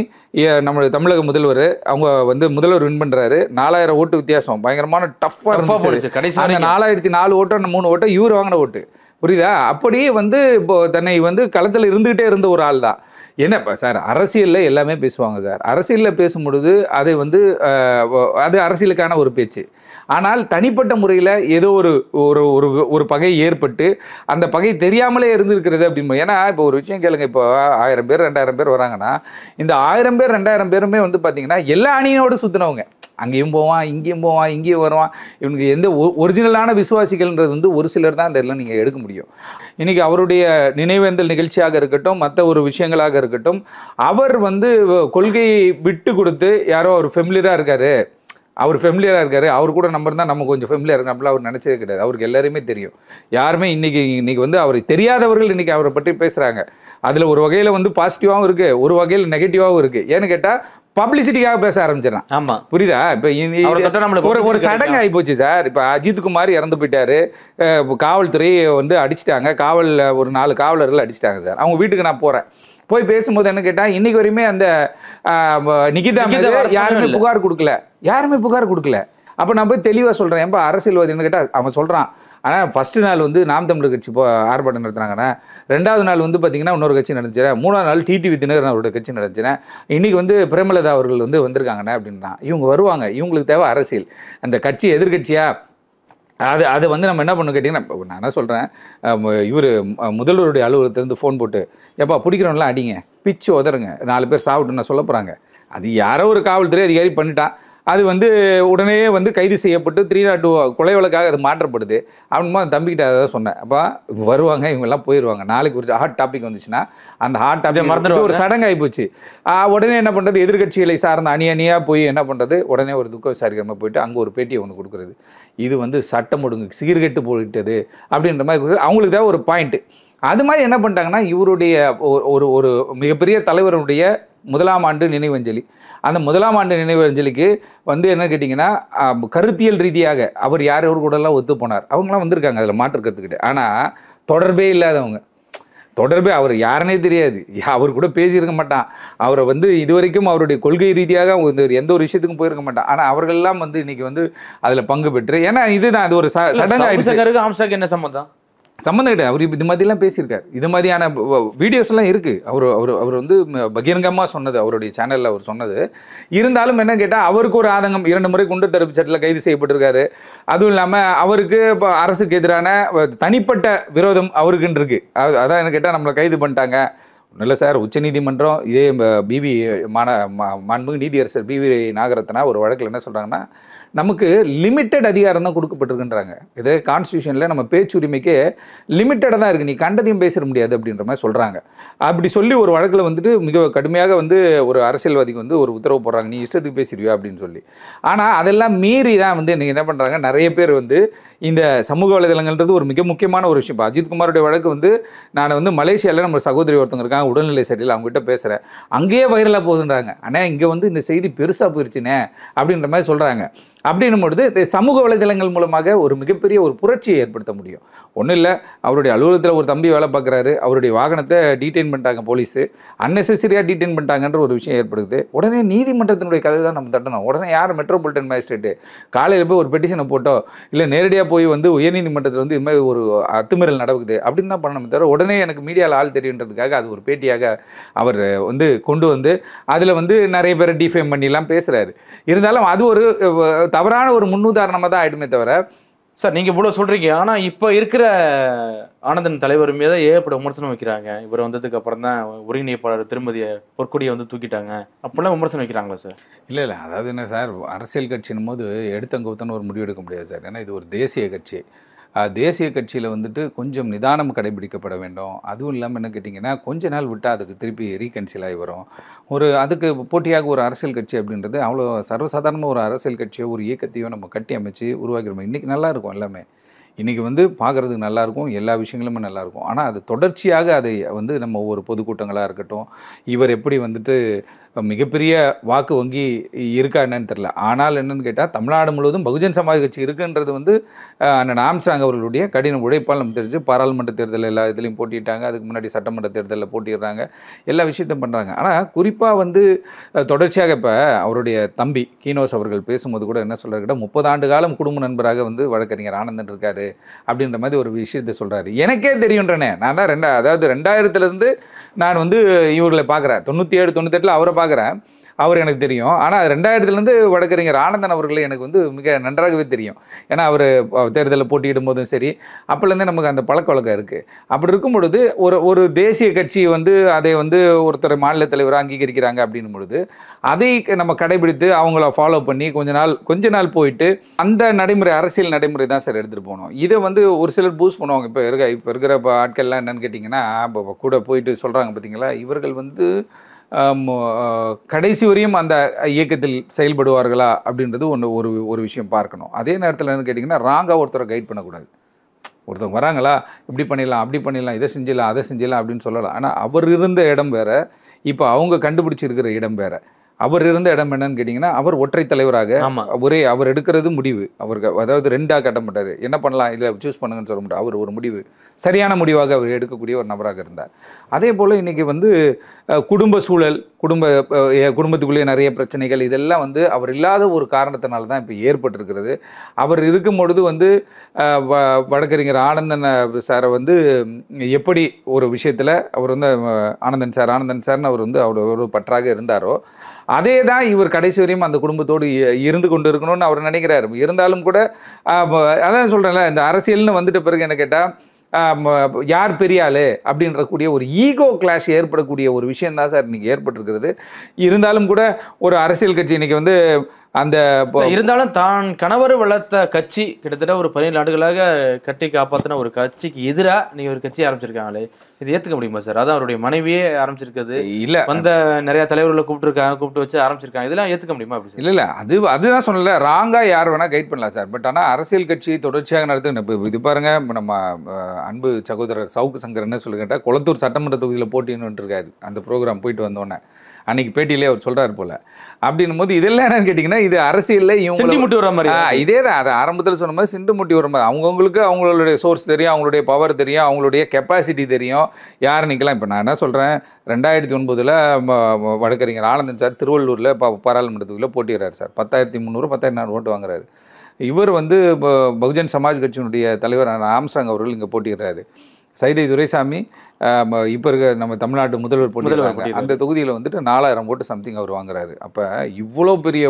நம்மளுடைய தமிழக முதல்வர், அவங்க வந்து முதல்வர் வின் பண்ணுறாரு. 4000 ஓட்டு வித்தியாசம், பயங்கரமான டஃப்பாக இருந்துச்சு. அந்த 4004 ஓட்டோ 3 ஓட்டோ இவர் வாங்கின ஓட்டு, புரியுதா? அப்படியே வந்து இப்போ தன்னை வந்து களத்தில் இருந்துகிட்டே இருந்த ஒரு ஆள் தான். என்னப்பா சார், அரசியலில் எல்லாமே பேசுவாங்க சார். அரசியலில் பேசும்பொழுது அதை வந்து அது அரசியலுக்கான ஒரு பேச்சு. ஆனால் தனிப்பட்ட முறையில் ஏதோ ஒரு பகை ஏற்பட்டு அந்த பகை தெரியாமலே இருந்திருக்கிறது அப்படின்னு. ஏன்னா இப்போ ஒரு விஷயம் கேளுங்க, இப்போ 1000 பேர் 2000 பேர் வராங்கன்னா, இந்த 1000 பேர் 2000 பேருமே வந்து பார்த்தீங்கன்னா எல்லா அணியோடு சுற்றினவங்க. அங்கேயும் போவான், இங்கேயும் போவான், இங்கேயும் வருவான். இவனுக்கு எந்த ஒரிஜினலான விசுவாசிகள்ன்றது வந்து ஒரு சிலர் தான் இதெல்லாம் நீங்கள் எடுக்க முடியும். இன்றைக்கி அவருடைய நினைவேந்தல் நிகழ்ச்சியாக இருக்கட்டும், மற்ற ஒரு விஷயங்களாக இருக்கட்டும், அவர் வந்து கொள்கையை விட்டு கொடுத்து யாரோ அவர் ஃபெமிலியராக இருக்கார், அவர் கூட நம்ம இருந்தால் நம்ம கொஞ்சம் ஃபெமிலியர் இருக்கு, நம்மளாம் அவர் நினச்சதே கிடையாது. அவருக்கு எல்லாருமே தெரியும். யாருமே இன்றைக்கி வந்து அவரை தெரியாதவர்கள் இன்றைக்கி அவரை பற்றி பேசுகிறாங்க. அதில் ஒரு வகையில் வந்து பாசிட்டிவாகவும் இருக்குது, ஒரு வகையில் நெகட்டிவாகவும் இருக்குது. ஏன்னு கேட்டால் பப்ளிசிட்டிக்காக பேச ஆரம்பிச்சிடறான். ஆமாம், புரியுதா? இப்போ ஒரு சடங்கு ஆகி போச்சு சார். இப்போ அஜித் குமார் இறந்து போயிட்டாரு, காவல்துறை வந்து அடிச்சிட்டாங்க, ஒரு 4 காவலர்கள் அடிச்சிட்டாங்க சார். அவங்க வீட்டுக்கு நான் போகிறேன், போய் பேசும்போது என்ன கேட்டால் இன்றைக்கி வரையுமே அந்த நிகிதா யாருமே புகார் கொடுக்கல. அப்போ நான் போய் தெளிவாக சொல்கிறேன், ஏன்பா அரசியல்வாதின்னு கேட்டால் அவன் சொல்கிறான், ஆனால் ஃபஸ்ட்டு நாள் வந்து நாம் தமிழர் கட்சி ஆர்ப்பாட்டம் நடத்துனாங்கண்ணா, 2வது நாள் வந்து பார்த்திங்கன்னா இன்னொரு கட்சி நடந்துச்சுன்னா, 3வது நாள் டிடிவி தினகரன் அவரோட கட்சி நடந்துச்சுன்னா, இன்றைக்கி வந்து பிரேமலதா அவர்கள் வந்து வந்திருக்காங்கண்ணா அப்படின்னா. இவங்க வருவாங்க, இவங்களுக்கு தேவை அரசியல். அந்த கட்சி எதிர்கட்சியா அது வந்து நம்ம என்ன பண்ணணும் கேட்டிங்கன்னா, நான் என்ன சொல்கிறேன், இவர் முதல்வருடைய அலுவலகத்திலேருந்து ஃபோன் போட்டு எப்பா பிடிக்கிறவங்களாம் அடிங்க, பிச்சு உதறுங்க, 4 பேர் சாப்பிட்டுன்னு நான் சொல்ல போகிறாங்க. அது யாரோ ஒரு காவல்துறை அதிகாரி பண்ணிட்டான். அது வந்து உடனே வந்து கைது செய்யப்பட்டு 302 கொலை வழக்காக அது மாற்றப்படுது. அப்படின்மா அந்த தம்பிக்கிட்ட அதை சொன்னேன். அப்போ வருவாங்க, இவங்கெல்லாம் போயிடுவாங்க. நாளைக்கு ஒரு ஹாட் டாபிக் வந்துச்சுன்னா அந்த ஹாட் டாபிக் மறந்துட்டு ஒரு சடங்காகி போச்சு. உடனே என்ன பண்ணுறது, எதிர்கட்சிகளை சார்ந்த அணியாக போய் என்ன பண்ணுறது, உடனே ஒரு துக்க விசாரிக்கிற போயிட்டு அங்கே ஒரு பேட்டியை ஒன்று கொடுக்குறது. இது வந்து சட்டம் ஒழுங்கு சீர்கெட்டு போயிட்டது அப்படின்ற மாதிரி அவங்களுக்கு தான் ஒரு பாயிண்ட்டு. அது மாதிரி என்ன பண்ணிட்டாங்கன்னா, இவருடைய ஒரு மிகப்பெரிய தலைவருடைய 1ஆம் ஆண்டு நினைவஞ்சலி, அந்த 1ஆம் ஆண்டு நினைவஞ்சலிக்கு வந்து என்ன கேட்டிங்கன்னா, கருத்தியல் ரீதியாக அவர் யாரோடு கூடலாம் ஒத்து போனார், அவங்களாம் வந்திருக்காங்க, அதில் மாற்றுக்கிறதுக்கிட்ட. ஆனால் தொடர்பே இல்லாதவங்க, அவர் யாருன்னே தெரியாது, அவர் கூட பேசியிருக்க மாட்டான், அவரை வந்து இதுவரைக்கும் அவருடைய கொள்கை ரீதியாக எந்த ஒரு விஷயத்துக்கும் போயிருக்க மாட்டான். ஆனால் அவர்கள்லாம் வந்து இன்றைக்கி வந்து அதில் பங்கு பெற்று, ஏன்னா இதுதான் அது ஒரு சடங்கு. ஆம்ஸ்ட்ராங் என்ன சம்மந்தம் கிடையாது. அவர் இது மாதிரிலாம் பேசியிருக்காரு, இது மாதிரியான வீடியோஸ்லாம் இருக்குது. அவர் வந்து பகிரங்கமாக சொன்னது, அவருடைய சேனலில் அவர் சொன்னது. இருந்தாலும் என்ன கேட்டால் அவருக்கு ஒரு ஆதங்கம், 2 முறை குண்டர் தடுப்பு சட்டத்தில் கைது செய்யப்பட்டிருக்காரு. அதுவும் இல்லாமல் அவருக்கு இப்போ அரசுக்கு எதிரான தனிப்பட்ட விரோதம் அவருக்குன்னு இருக்குது. அதான் என்ன கேட்டால் நம்மளை கைது பண்ணிட்டாங்க. ஒன்றும் இல்லை சார், உச்சநீதிமன்றம் இதே மாண்புமிகு நீதியரசர் பிவி நாகரத்னா ஒரு வழக்கில் என்ன சொல்கிறாங்கன்னா, நமக்கு லிமிட்டட் அதிகாரம் தான் கொடுக்கப்பட்டிருக்குன்றாங்க. இதே கான்ஸ்டியூஷனில் நம்ம பேச்சுரிமைக்கு லிமிட்டடாக தான் இருக்குது, நீ கண்டதையும் பேசிட முடியாது அப்படின்ற மாதிரி சொல்கிறாங்க. அப்படி சொல்லி ஒரு வழக்கில் வந்துட்டு மிக கடுமையாக வந்து ஒரு அரசியல்வாதிக்கு வந்து ஒரு உத்தரவு போடுறாங்க, நீ இஷ்டத்துக்கு பேசிடுவியா அப்படின்னு சொல்லி. ஆனால் அதெல்லாம் மீறி தான் வந்து இன்றைக்கி என்ன பண்ணுறாங்க, நிறைய பேர் வந்து இந்த சமூக வலைதளங்கள்ன்றது ஒரு மிக முக்கியமான ஒரு விஷயம். இப்போ அஜித் குமாரோடைய வழக்கு வந்து நான் வந்து மலேசியாவில் நம்ம சகோதரி ஒருத்தவங்க இருக்காங்க, உடல்நிலை சரியில்லை, அவங்ககிட்ட பேசுகிறேன், அங்கேயே வைரலாக போகுதுன்றாங்க. ஆனால் இங்கே வந்து இந்த செய்தி பெருசாக போயிடுச்சுனே அப்படின்ற மாதிரி சொல்கிறாங்க. அப்படின்னும் பொழுது சமூக வலைதளங்கள் மூலமாக ஒரு மிகப்பெரிய ஒரு புரட்சியை ஏற்படுத்த முடியும். ஒன்றும் இல்லை, அவருடைய அலுவலகத்தில் ஒரு தம்பி வேலை பார்க்குறாரு, அவருடைய வாகனத்தை டீடைன் பண்ணிட்டாங்க போலீஸு, அன்னெசரியாக டீடைன் பண்ணிட்டாங்கன்ற ஒரு விஷயம் ஏற்படுது. உடனே நீதிமன்றத்தினுடைய கதை தான் நம்ம தட்டணும். உடனே யார் மெட்ரோபாலிட்டன் மேஜிஸ்ட்ரேட்டு காலையில் போய் ஒரு பெட்டிஷனை போட்டோ இல்லை நேரடியாக போய் வந்து உயர்நீதிமன்றத்தில் வந்து இது மாதிரி ஒரு அத்துமீறல் நடக்குது அப்படின்னு தான் பண்ணணும் தவிர, உடனே எனக்கு மீடியாவில் ஆள் தெரியுன்றதுக்காக அது ஒரு பேட்டியாக அவர் வந்து கொண்டு வந்து அதில் வந்து நிறைய பேரை டிஃபேம் பண்ணிலாம் பேசுகிறாரு. இருந்தாலும் அது ஒரு தவறான ஒரு முன்னுதாரணமாக தான் ஆயிடுமே தவிர. சார் நீங்கள் இவ்வளோ சொல்கிறீங்க, ஆனால் இப்போ இருக்கிற ஆனந்தன் தலைவர் மீது ஏகப்பட்ட விமர்சனம் வைக்கிறாங்க. இவர் வந்ததுக்கு அப்புறம் தான் ஒருங்கிணைப்பாளர் திருமதி பொற்கொடியை வந்து தூக்கிட்டாங்க, அப்படிலாம் விமர்சனம் வைக்கிறாங்களா சார்? இல்லை, அதாவது என்ன சார், அரசியல் கட்சின்னும் போது எடுத்தங்கவுத்தன்னு ஒரு முடிவு எடுக்க முடியாது சார். ஏன்னா இது ஒரு தேசிய கட்சி. தேசிய கட்சியில் வந்துட்டு கொஞ்சம் நிதானம் கடைபிடிக்கப்பட வேண்டும். அதுவும் இல்லாமல் என்ன கேட்டிங்கன்னா, கொஞ்ச நாள் விட்டால் அதுக்கு திருப்பி ரீகன்சில் ஆகி வரும். அதுக்கு போட்டியாக ஒரு அரசியல் கட்சி அப்படின்றது அவ்வளோ சர்வசாதாரணமாக ஒரு அரசியல் கட்சியோ ஒரு இயக்கத்தையோ நம்ம கட்டி அமைச்சு உருவாக்கிடுவோம். இன்றைக்கி நல்லாயிருக்கும் எல்லாமே, இன்றைக்கி வந்து பார்க்குறதுக்கு நல்லாயிருக்கும், எல்லா விஷயங்களுமே நல்லாயிருக்கும். ஆனால் அது தொடர்ச்சியாக அதை வந்து நம்ம ஒவ்வொரு பொதுக்கூட்டங்களாக இருக்கட்டும், இவர் எப்படி வந்துட்டு மிகப்பெரிய வாக்கு வங்கி இருக்கா என்னன்னு தெரில. ஆனால் என்னென்னு கேட்டால் தமிழ்நாடு முழுவதும் பகுஜன் சமாஜ் கட்சி இருக்குன்றது வந்து அண்ணன் ஆம்ஸ்ட்ராங் அவர்களுடைய கடின உழைப்பால் நம்ம தெரிஞ்சு பாராளுமன்ற தேர்தல் எல்லா இதுலேயும் போட்டிட்டாங்க, அதுக்கு முன்னாடி சட்டமன்ற தேர்தலில் போட்டிடுறாங்க, எல்லா விஷயத்தையும் பண்ணுறாங்க. ஆனால் குறிப்பாக வந்து தொடர்ச்சியாக இப்போ அவருடைய தம்பி கீனோஸ் அவர்கள் பேசும்போது கூட என்ன சொல்கிறாரு கேட்டால், 30 ஆண்டு காலம் குடும்ப நண்பராக வந்து வழக்கறிஞர் ஆனந்தன் இருக்கார் அப்படின்ற மாதிரி ஒரு விஷயத்தை சொல்கிறாரு. எனக்கே தெரியுன்றனே, நான் தான் 2000 நான் வந்து இவர்களை பார்க்குறேன், 97 98 அவரை பார்க்குறேன். அவர் எனக்கு தெரியும். ஆனால் 2000லேருந்து வழக்கறிஞர் ஆனந்தன் அவர்களை எனக்கு வந்து மிக நன்றாகவே தெரியும். ஏன்னா அவர் தேர்தலில் போட்டியிடும் போதும் சரி, அப்போலேருந்தே நமக்கு அந்த பழக்கவழக்கம் இருக்குது. அப்படி இருக்கும் பொழுது ஒரு தேசிய கட்சி வந்து அதை வந்து ஒருத்தர் மாநில தலைவராக அங்கீகரிக்கிறாங்க அப்படின்னும் பொழுது அதை நம்ம கடைபிடித்து அவங்கள ஃபாலோ பண்ணி கொஞ்ச நாள் போயிட்டு அந்த நடைமுறை, அரசியல் நடைமுறை தான் சார் எடுத்துகிட்டு போகணும். இதை வந்து ஒரு சிலர் பூஸ்ட் பண்ணுவாங்க. இப்போ இருக்கிற ஆட்கள்லாம் என்னன்னு கேட்டிங்கன்னா, இப்போ கூட போயிட்டு சொல்கிறாங்க பார்த்தீங்களா, இவர்கள் வந்து கடைசி வரையும் அந்த இயக்கத்தில் செயல்படுவார்களா அப்படின்றது ஒரு விஷயம் பார்க்கணும். அதே நேரத்தில் என்னன்னு கேட்டிங்கன்னா, ராங்காக ஒருத்தரை கைட் பண்ணக்கூடாது. ஒருத்தவங்க வராங்களா, இப்படி பண்ணிடலாம், அப்படி பண்ணிடலாம், இதை செஞ்சிடலாம், அதை செஞ்சிடலாம் அப்படின்னு சொல்லலாம். ஆனால் அவர் இருந்த இடம் வேறு, இப்போ அவங்க கண்டுபிடிச்சிருக்கிற இடம் வேறு. அவர் இருந்த இடம் என்னன்னு கேட்டிங்கன்னா, அவர் ஒற்றை தலைவராக அவர் எடுக்கிறது முடிவு. அவருக்கு அதாவது 2ஆக கட்ட மாட்டார். என்ன பண்ணலாம், இதில் சூஸ் பண்ணுங்கன்னு சொல்ல மாட்டார். அவர் ஒரு முடிவு, சரியான முடிவாக அவர் எடுக்கக்கூடிய ஒரு நபராக இருந்தார். அதே போல் இன்றைக்கி வந்து குடும்ப சூழல், குடும்பத்துக்குள்ளேயே நிறைய பிரச்சனைகள், இதெல்லாம் வந்து அவர் இல்லாத ஒரு காரணத்தினால தான் இப்போ ஏற்பட்டிருக்கிறது. அவர் இருக்கும் பொழுது வந்து வழக்கறிஞர் ஆனந்தன் சாரை வந்து எப்படி ஒரு விஷயத்தில் அவர் வந்து ஆனந்தன் சார்னு அவர் வந்து ஒரு பற்றாக இருந்தாரோ, அதே தான் இவர் கடைசி வரையும் அந்த குடும்பத்தோடு இருந்து கொண்டு இருக்கணும்னு அவர் நினைக்கிறார். இருந்தாலும் கூட அதான் சொல்கிறேன்ல, இந்த அரசியல்னு வந்துட்ட பிறகு என்ன கேட்டால், யார் பெரிய ஆள் அப்படின்ற கூடிய ஒரு ஈகோ கிளாஷ் ஏற்படக்கூடிய ஒரு விஷயம் தான் சார் இன்றைக்கி ஏற்பட்டிருக்கிறது. இருந்தாலும் கூட ஒரு அரசியல் கட்சி இன்றைக்கி வந்து அந்த இருந்தாலும் தான் கணவர் வளர்த்த கட்சி கிட்டத்தட்ட ஒரு 17 ஆண்டுகளாக கட்டி காப்பாற்றின ஒரு கட்சிக்கு எதிராக நீங்கள் ஒரு கட்சி ஆரம்பிச்சிருக்காங்களே, இது ஏற்றுக்க முடியுமா சார்? அதான் அவருடைய மனைவியே ஆரம்பிச்சிருக்குது, இல்லை வந்த நிறைய தலைவர்களை கூப்பிட்டு வச்சு ஆரம்பிச்சிருக்காங்க, இதெல்லாம் ஏற்றுக்க முடியுமா? அப்படி இல்லை அதுதான் சொல்லலை, ராங்காக யார் வேணால் கைட் பண்ணலாம் சார். பட் ஆனால் அரசியல் கட்சி தொடர்ச்சியாக நடத்து இப்போ இது பாருங்கள், நம்ம அன்பு சகோதரர் சவுக்கு சங்கர் என்ன சொல்லி கேட்டால், கொளத்தூர் சட்டமன்ற தொகுதியில் போட்டின்னு இருக்காரு. அந்த ப்ரோக்ராம் போயிட்டு வந்தோன்னே அன்னைக்கு பேட்டியிலே அவர் சொல்கிறார் போல். அப்படின்னும் போது இதெல்லாம் என்னன்னு கேட்டிங்கன்னா, இது அரசியலில் இவங்க முட்டி வர மாதிரி இதே தான். அதை ஆரம்பத்தில் சொன்ன மாதிரி சிண்டு முட்டி வர மாதிரி அவங்கவுங்களுக்கு அவங்களுடைய சோர்ஸ் தெரியும், அவங்களுடைய பவர் தெரியும், அவங்களுடைய கெப்பாசிட்டி தெரியும், யார் நிற்கலாம். இப்போ நான் என்ன சொல்கிறேன், 2009 வழக்கறிஞர் ஆனந்தன் சார் திருவள்ளூரில் பாராளுமன்ற தொகுதியில் போட்டிடுறாரு சார். 10,300 10,400 ஓட்டு வாங்குறாரு. இவர் வந்து பகுஜன் சமாஜ் கட்சியினுடைய தலைவர் ஆம்ஸ்ட்ராங் அவர்கள் இங்கே போட்டிடுறாரு. சைதை துரைசாமி இப்போ இருக்க நம்ம தமிழ்நாட்டு முதல்வர் போட்டிடுறாங்க. அந்த தொகுதியில் வந்துட்டு 4000 ஓட்டு சம்திங் அவர் வாங்குறாரு. அப்போ இவ்வளோ பெரிய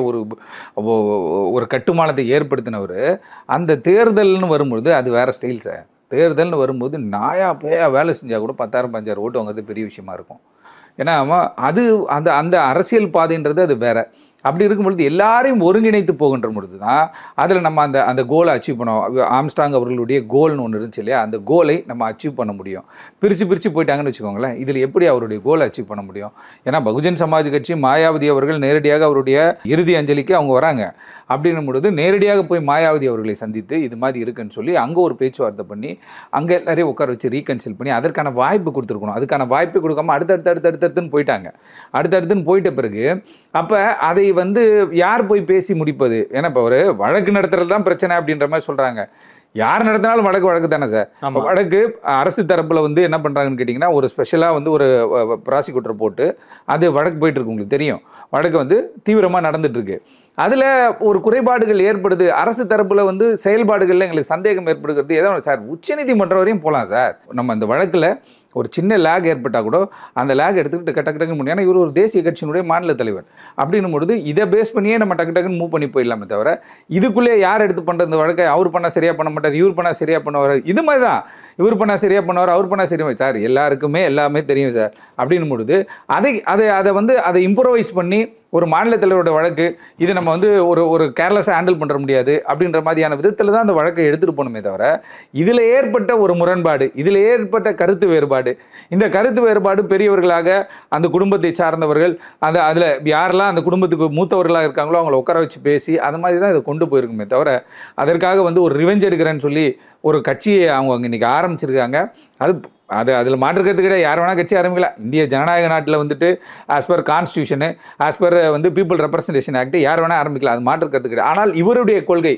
ஒரு கட்டுமானத்தை ஏற்படுத்தினவர் அந்த தேர்தல்னு வரும்பொழுது அது வேறு ஸ்டைல் சார். தேர்தல்னு வரும்போது நாயா பேயா வேலை செஞ்சால் கூட 10,000 15,000 ஓட்டு வாங்குறது பெரிய விஷயமா இருக்கும். ஏன்னா அது அந்த அரசியல் பாதைன்றது அது வேறு. அப்படி இருக்கும்பொழுது எல்லாரையும் ஒருங்கிணைத்து போகின்ற பொழுது தான் அதில் நம்ம அந்த கோலை அச்சீவ் பண்ணோம். ஆம்ஸ்ட்ராங் அவர்களுடைய கோல்னு ஒன்று இருந்துச்சு இல்லையா, அந்த கோலை நம்ம அச்சீவ் பண்ண முடியும். பிரித்து போயிட்டாங்கன்னு வச்சுக்கோங்களேன், இதில் எப்படி அவருடைய கோலை அச்சீவ் பண்ண முடியும்? ஏன்னா பகுஜன் சமாஜ் கட்சி மாயாவதி அவர்கள் நேரடியாக அவருடைய இறுதி அஞ்சலிக்கு அவங்க வராங்க. அப்படின்னும் பொழுது நேரடியாக போய் மாயாவதி அவர்களை சந்தித்து இது மாதிரி இருக்குன்னு சொல்லி அங்கே ஒரு பேச்சுவார்த்தை பண்ணி அங்கே எல்லாரையும் உட்கார வச்சு ரீகன்சில் பண்ணி அதற்கான வாய்ப்பு கொடுத்துருக்கணும். அதுக்கான வாய்ப்பு கொடுக்காம அடுத்தடுத்துன்னு போயிட்டாங்க. அடுத்தடுத்துன்னு போயிட்ட பிறகு அப்போ அதை வந்து யார் போய் பேசி முடிப்பது? ஏன்னா இப்போ ஒரு வழக்கு நடத்துறது தான் பிரச்சனை அப்படின்ற மாதிரி சொல்கிறாங்க. யார் நடத்தினாலும் வழக்கு தானே சார். வழக்கு அரசு தரப்பில் வந்து என்ன பண்ணுறாங்கன்னு கேட்டிங்கன்னா, ஒரு ஸ்பெஷலாக வந்து ஒரு ப்ராசிக்யூட்டர் போட்டு அது வழக்கு போயிட்டுருக்கு. உங்களுக்கு தெரியும், வழக்கு வந்து தீவிரமாக நடந்துகிட்ருக்கு. அதில் ஒரு குறைபாடுகள் ஏற்படுது. அரசு தரப்பில் வந்து செயல்பாடுகளில் எங்களுக்கு சந்தேகம் ஏற்படுகிறது. ஏதோ சார் உச்சநீதிமன்றம் வரையும் போகலாம் சார். நம்ம அந்த வழக்கில் ஒரு சின்ன லேக் ஏற்பட்டால் கூட அந்த லேக் எடுத்துக்கிட்டு டக்குன்னு முடியும். ஏன்னா இவர் ஒரு தேசிய கட்சியினுடைய மாநில தலைவர். அப்படின்னும் பொழுது இதை பேஸ் பண்ணியே நம்ம டக்குன்னு மூவ் பண்ணி போயிடலாமே தவிர இதுக்குள்ளே யார் எடுத்து பண்ணுற இந்த வழக்கை அவர் பண்ணால் சரியாக பண்ண மாட்டார், இவர் பண்ணால் சரியாக பண்ணுவார், இது மாதிரி தான். இவர் பண்ணால் சரியாக பண்ணுவார், அவர் பண்ணால் சரியாக சார், எல்லாருக்குமே எல்லாமே தெரியும் சார். அப்படின்னும் பொழுது அதை இம்ப்ரோவைஸ் பண்ணி ஒரு மாநில தலைவரோட வழக்கு இது நம்ம வந்து ஒரு கேர்லெஸ்ஸாக ஹேண்டில் பண்ணுற முடியாது அப்படின்ற மாதிரியான விதத்தில் தான் அந்த வழக்கை எடுத்துகிட்டு போகணுமே தவிர இதில் ஏற்பட்ட ஒரு முரண்பாடு, இதில் ஏற்பட்ட கருத்து வேறுபாடு, இந்த கருத்து வேறுபாடு பெரியவர்களாக அந்த குடும்பத்தை சார்ந்தவர்கள் அதில் யாரெல்லாம் அந்த குடும்பத்துக்கு மூத்தவர்களாக இருக்காங்களோ அவங்கள உட்கார வச்சு பேசி அந்த மாதிரி தான் இதை கொண்டு போயிருக்குமே தவிர அதற்காக வந்து ஒரு ரிவெஞ்ச் எடுக்கிறேன்னு சொல்லி ஒரு கட்சியை அவங்க இன்றைக்கி ஆரம்பிச்சிருக்காங்க. அதில் மாற்றுக்கிறது கிடையாது. யார் வேணால் கட்சி ஆரம்பிக்கலாம். இந்திய ஜனநாயக நாட்டில் வந்துட்டு as per constitution, as per வந்து பீப்புள் ரெப்ரசன்டேஷன் ஆக்ட் யார் வேணால் ஆரம்பிக்கலாம். அது மாற்றுக்கிறது கிடையாது. ஆனால் இவருடைய கொள்கை,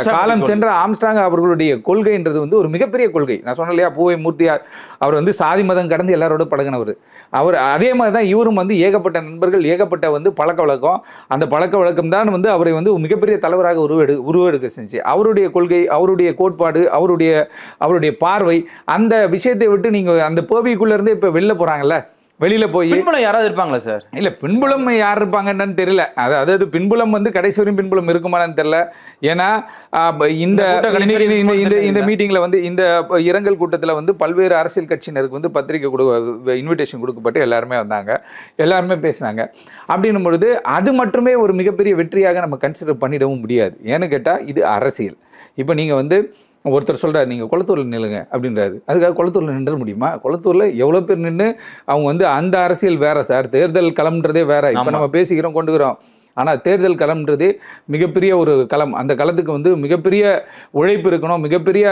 காலம் சென்ற ஆம்ஸ்ட்ராங் அவர்களுடைய கொள்கைன்றது வந்து ஒரு மிகப்பெரிய கொள்கை. நான் சொன்னேன் இல்லையா, பூவை மூர்த்தியார் அவர் வந்து சாதி மதம் கடந்து எல்லாரோட பழகினவர். அவர் அதே மாதிரி தான் இவரும் வந்து ஏகப்பட்ட நண்பர்கள், ஏகப்பட்ட வந்து பழக்க வழக்கம், அந்த பழக்க வழக்கம் தான் வந்து அவரை வந்து மிகப்பெரிய தலைவராக உருவெடுக்க செஞ்சு. அவருடைய கொள்கை, அவருடைய கோட்பாடு, அவருடைய பார்வை, அந்த விஷயத்தை விட்டு நீங்கள் அந்த பேவிக்குள்ளேருந்து இப்போ வெளில போகிறாங்கல்ல, வெளியில் போய் பின்புலம் யாராவது இருப்பாங்களா சார்? இல்லை, பின்புலம் யார் இருப்பாங்கன்னு தெரியல. அதாவது பின்புலம் வந்து கடைசி வரையும் பின்புலம் இருக்குமான்னு தெரியல. ஏன்னா இந்த இந்த மீட்டிங்கில் வந்து இந்த இரங்கல் கூட்டத்தில் வந்து பல்வேறு அரசியல் கட்சியினருக்கு வந்து பத்திரிகை இன்விடேஷன் கொடுக்கப்பட்டு எல்லாருமே வந்தாங்க, எல்லாருமே பேசினாங்க. அப்படின்னும் பொழுது அது மட்டுமே ஒரு மிகப்பெரிய வெற்றியாக நம்ம கன்சிடர் பண்ணிடவும் முடியாது. ஏன்னு கேட்டால் இது அரசியல். இப்போ நீங்கள் வந்து ஒருத்தர் சொல்கிறார் நீங்கள் குளத்தூரில் நில்லுங்க அப்படின்றாரு. அதுக்காக குளத்தூரில் நின்ற முடியுமா? குளத்தூரில் எவ்வளோ பேர் நின்று அவங்க வந்து அந்த அரசியல் வேறு சார், தேர்தல் களம்ன்றதே வேறு. இப்போ நம்ம பேசிக்கிறோம் கொண்டுக்கிறோம், ஆனால் தேர்தல் களம்ன்றது மிகப்பெரிய ஒரு களம். அந்த களத்துக்கு வந்து மிகப்பெரிய உழைப்பு இருக்கணும், மிகப்பெரிய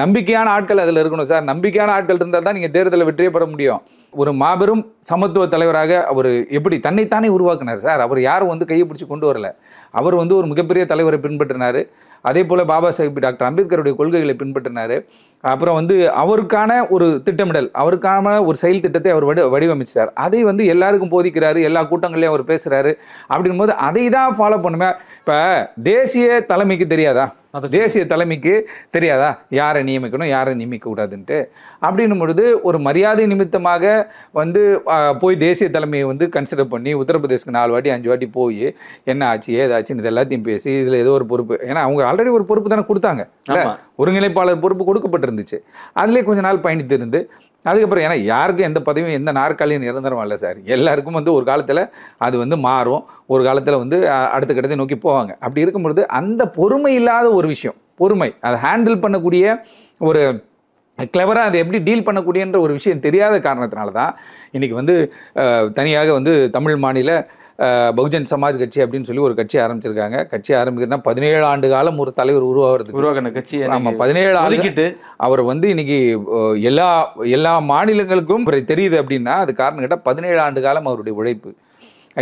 நம்பிக்கையான ஆட்கள் அதில் இருக்கணும் சார். நம்பிக்கையான ஆட்கள் இருந்தால் தான் நீங்கள் தேர்தலில் வெற்றியே பெற முடியும். ஒரு மாபெரும் சமத்துவ தலைவராக அவர் எப்படி தன்னைத்தானே உருவாக்குனார் சார். அவர் யாரும் வந்து கையை பிடிச்சி கொண்டு வரல. அவர் வந்து ஒரு மிகப்பெரிய தலைவரை பின்பற்றினார். அதே போல் பாபா சாஹிப் டாக்டர் அம்பேத்கருடைய கொள்கைகளை பின்பற்றினார். அப்புறம் வந்து அவருக்கான ஒரு திட்டமிடல், அவருக்கான ஒரு செயல் திட்டத்தை அவர் வடிவமைச்சார். அதை வந்து எல்லாருக்கும் போதிக்கிறாரு, எல்லா கூட்டங்களையும் அவர் பேசுகிறாரு. அப்படின்போது அதை தான் ஃபாலோ பண்ணுமே. இப்போ தேசிய தலைமைக்கு தெரியாதா? தேசிய தலைமைக்கு தெரியாதா யாரை நியமிக்கணும், யாரை நியமிக்க கூடாதுன்ட்டு? அப்படின்னும் பொழுது ஒரு மரியாதை நிமித்தமாக வந்து போய் தேசிய தலைமையை வந்து கன்சிடர் பண்ணி உத்தரப்பிரதேஷ்க்கு 4 வாட்டி 5 வாட்டி போய் என்ன ஆச்சு ஏதாச்சுன்னு இது எல்லாத்தையும் பேசி இதில் ஏதோ ஒரு பொறுப்பு, ஏன்னா அவங்க ஆல்ரெடி ஒரு பொறுப்பு தானே கொடுத்தாங்க, ஒருங்கிணைப்பாளர் பொறுப்பு கொடுக்கப்பட்டிருந்துச்சு. அதிலே கொஞ்ச நாள் பயணித்து இருந்து அதுக்கப்புறம், ஏன்னா யாருக்கும் எந்த பதவியும் எந்த நாற்காலியும் நிரந்தரம் இல்லை சார். எல்லாருக்கும் வந்து ஒரு காலத்தில் அது வந்து மாறும், ஒரு காலத்தில் வந்து அடுத்த கட்டத்தை நோக்கி போவாங்க. அப்படி இருக்கும்பொழுது அந்த பொறுமை இல்லாத ஒரு விஷயம், பொறுமை அதை ஹேண்டில் பண்ணக்கூடிய ஒரு கிளவராக அதை எப்படி டீல் பண்ணக்கூடியன்ற ஒரு விஷயம் தெரியாத காரணத்தினால தான் இன்றைக்கி வந்து தனியாக வந்து தமிழ் மாநில பகுஜன் சமாஜ் கட்சி அப்படின்னு சொல்லி ஒரு கட்சி ஆரம்பிச்சிருக்காங்க. கட்சி ஆரம்பிக்கிறதுனா 17 ஆண்டு காலம் ஒரு தலைவர் உருவாகின கட்சி. ஆமாம், 17 ஆண்டு அவர் வந்து இன்னைக்கு எல்லா மாநிலங்களுக்கும் தெரியுது. அப்படின்னா அது காரணம் கேட்டால் 17 ஆண்டு காலம் அவருடைய உழைப்பு.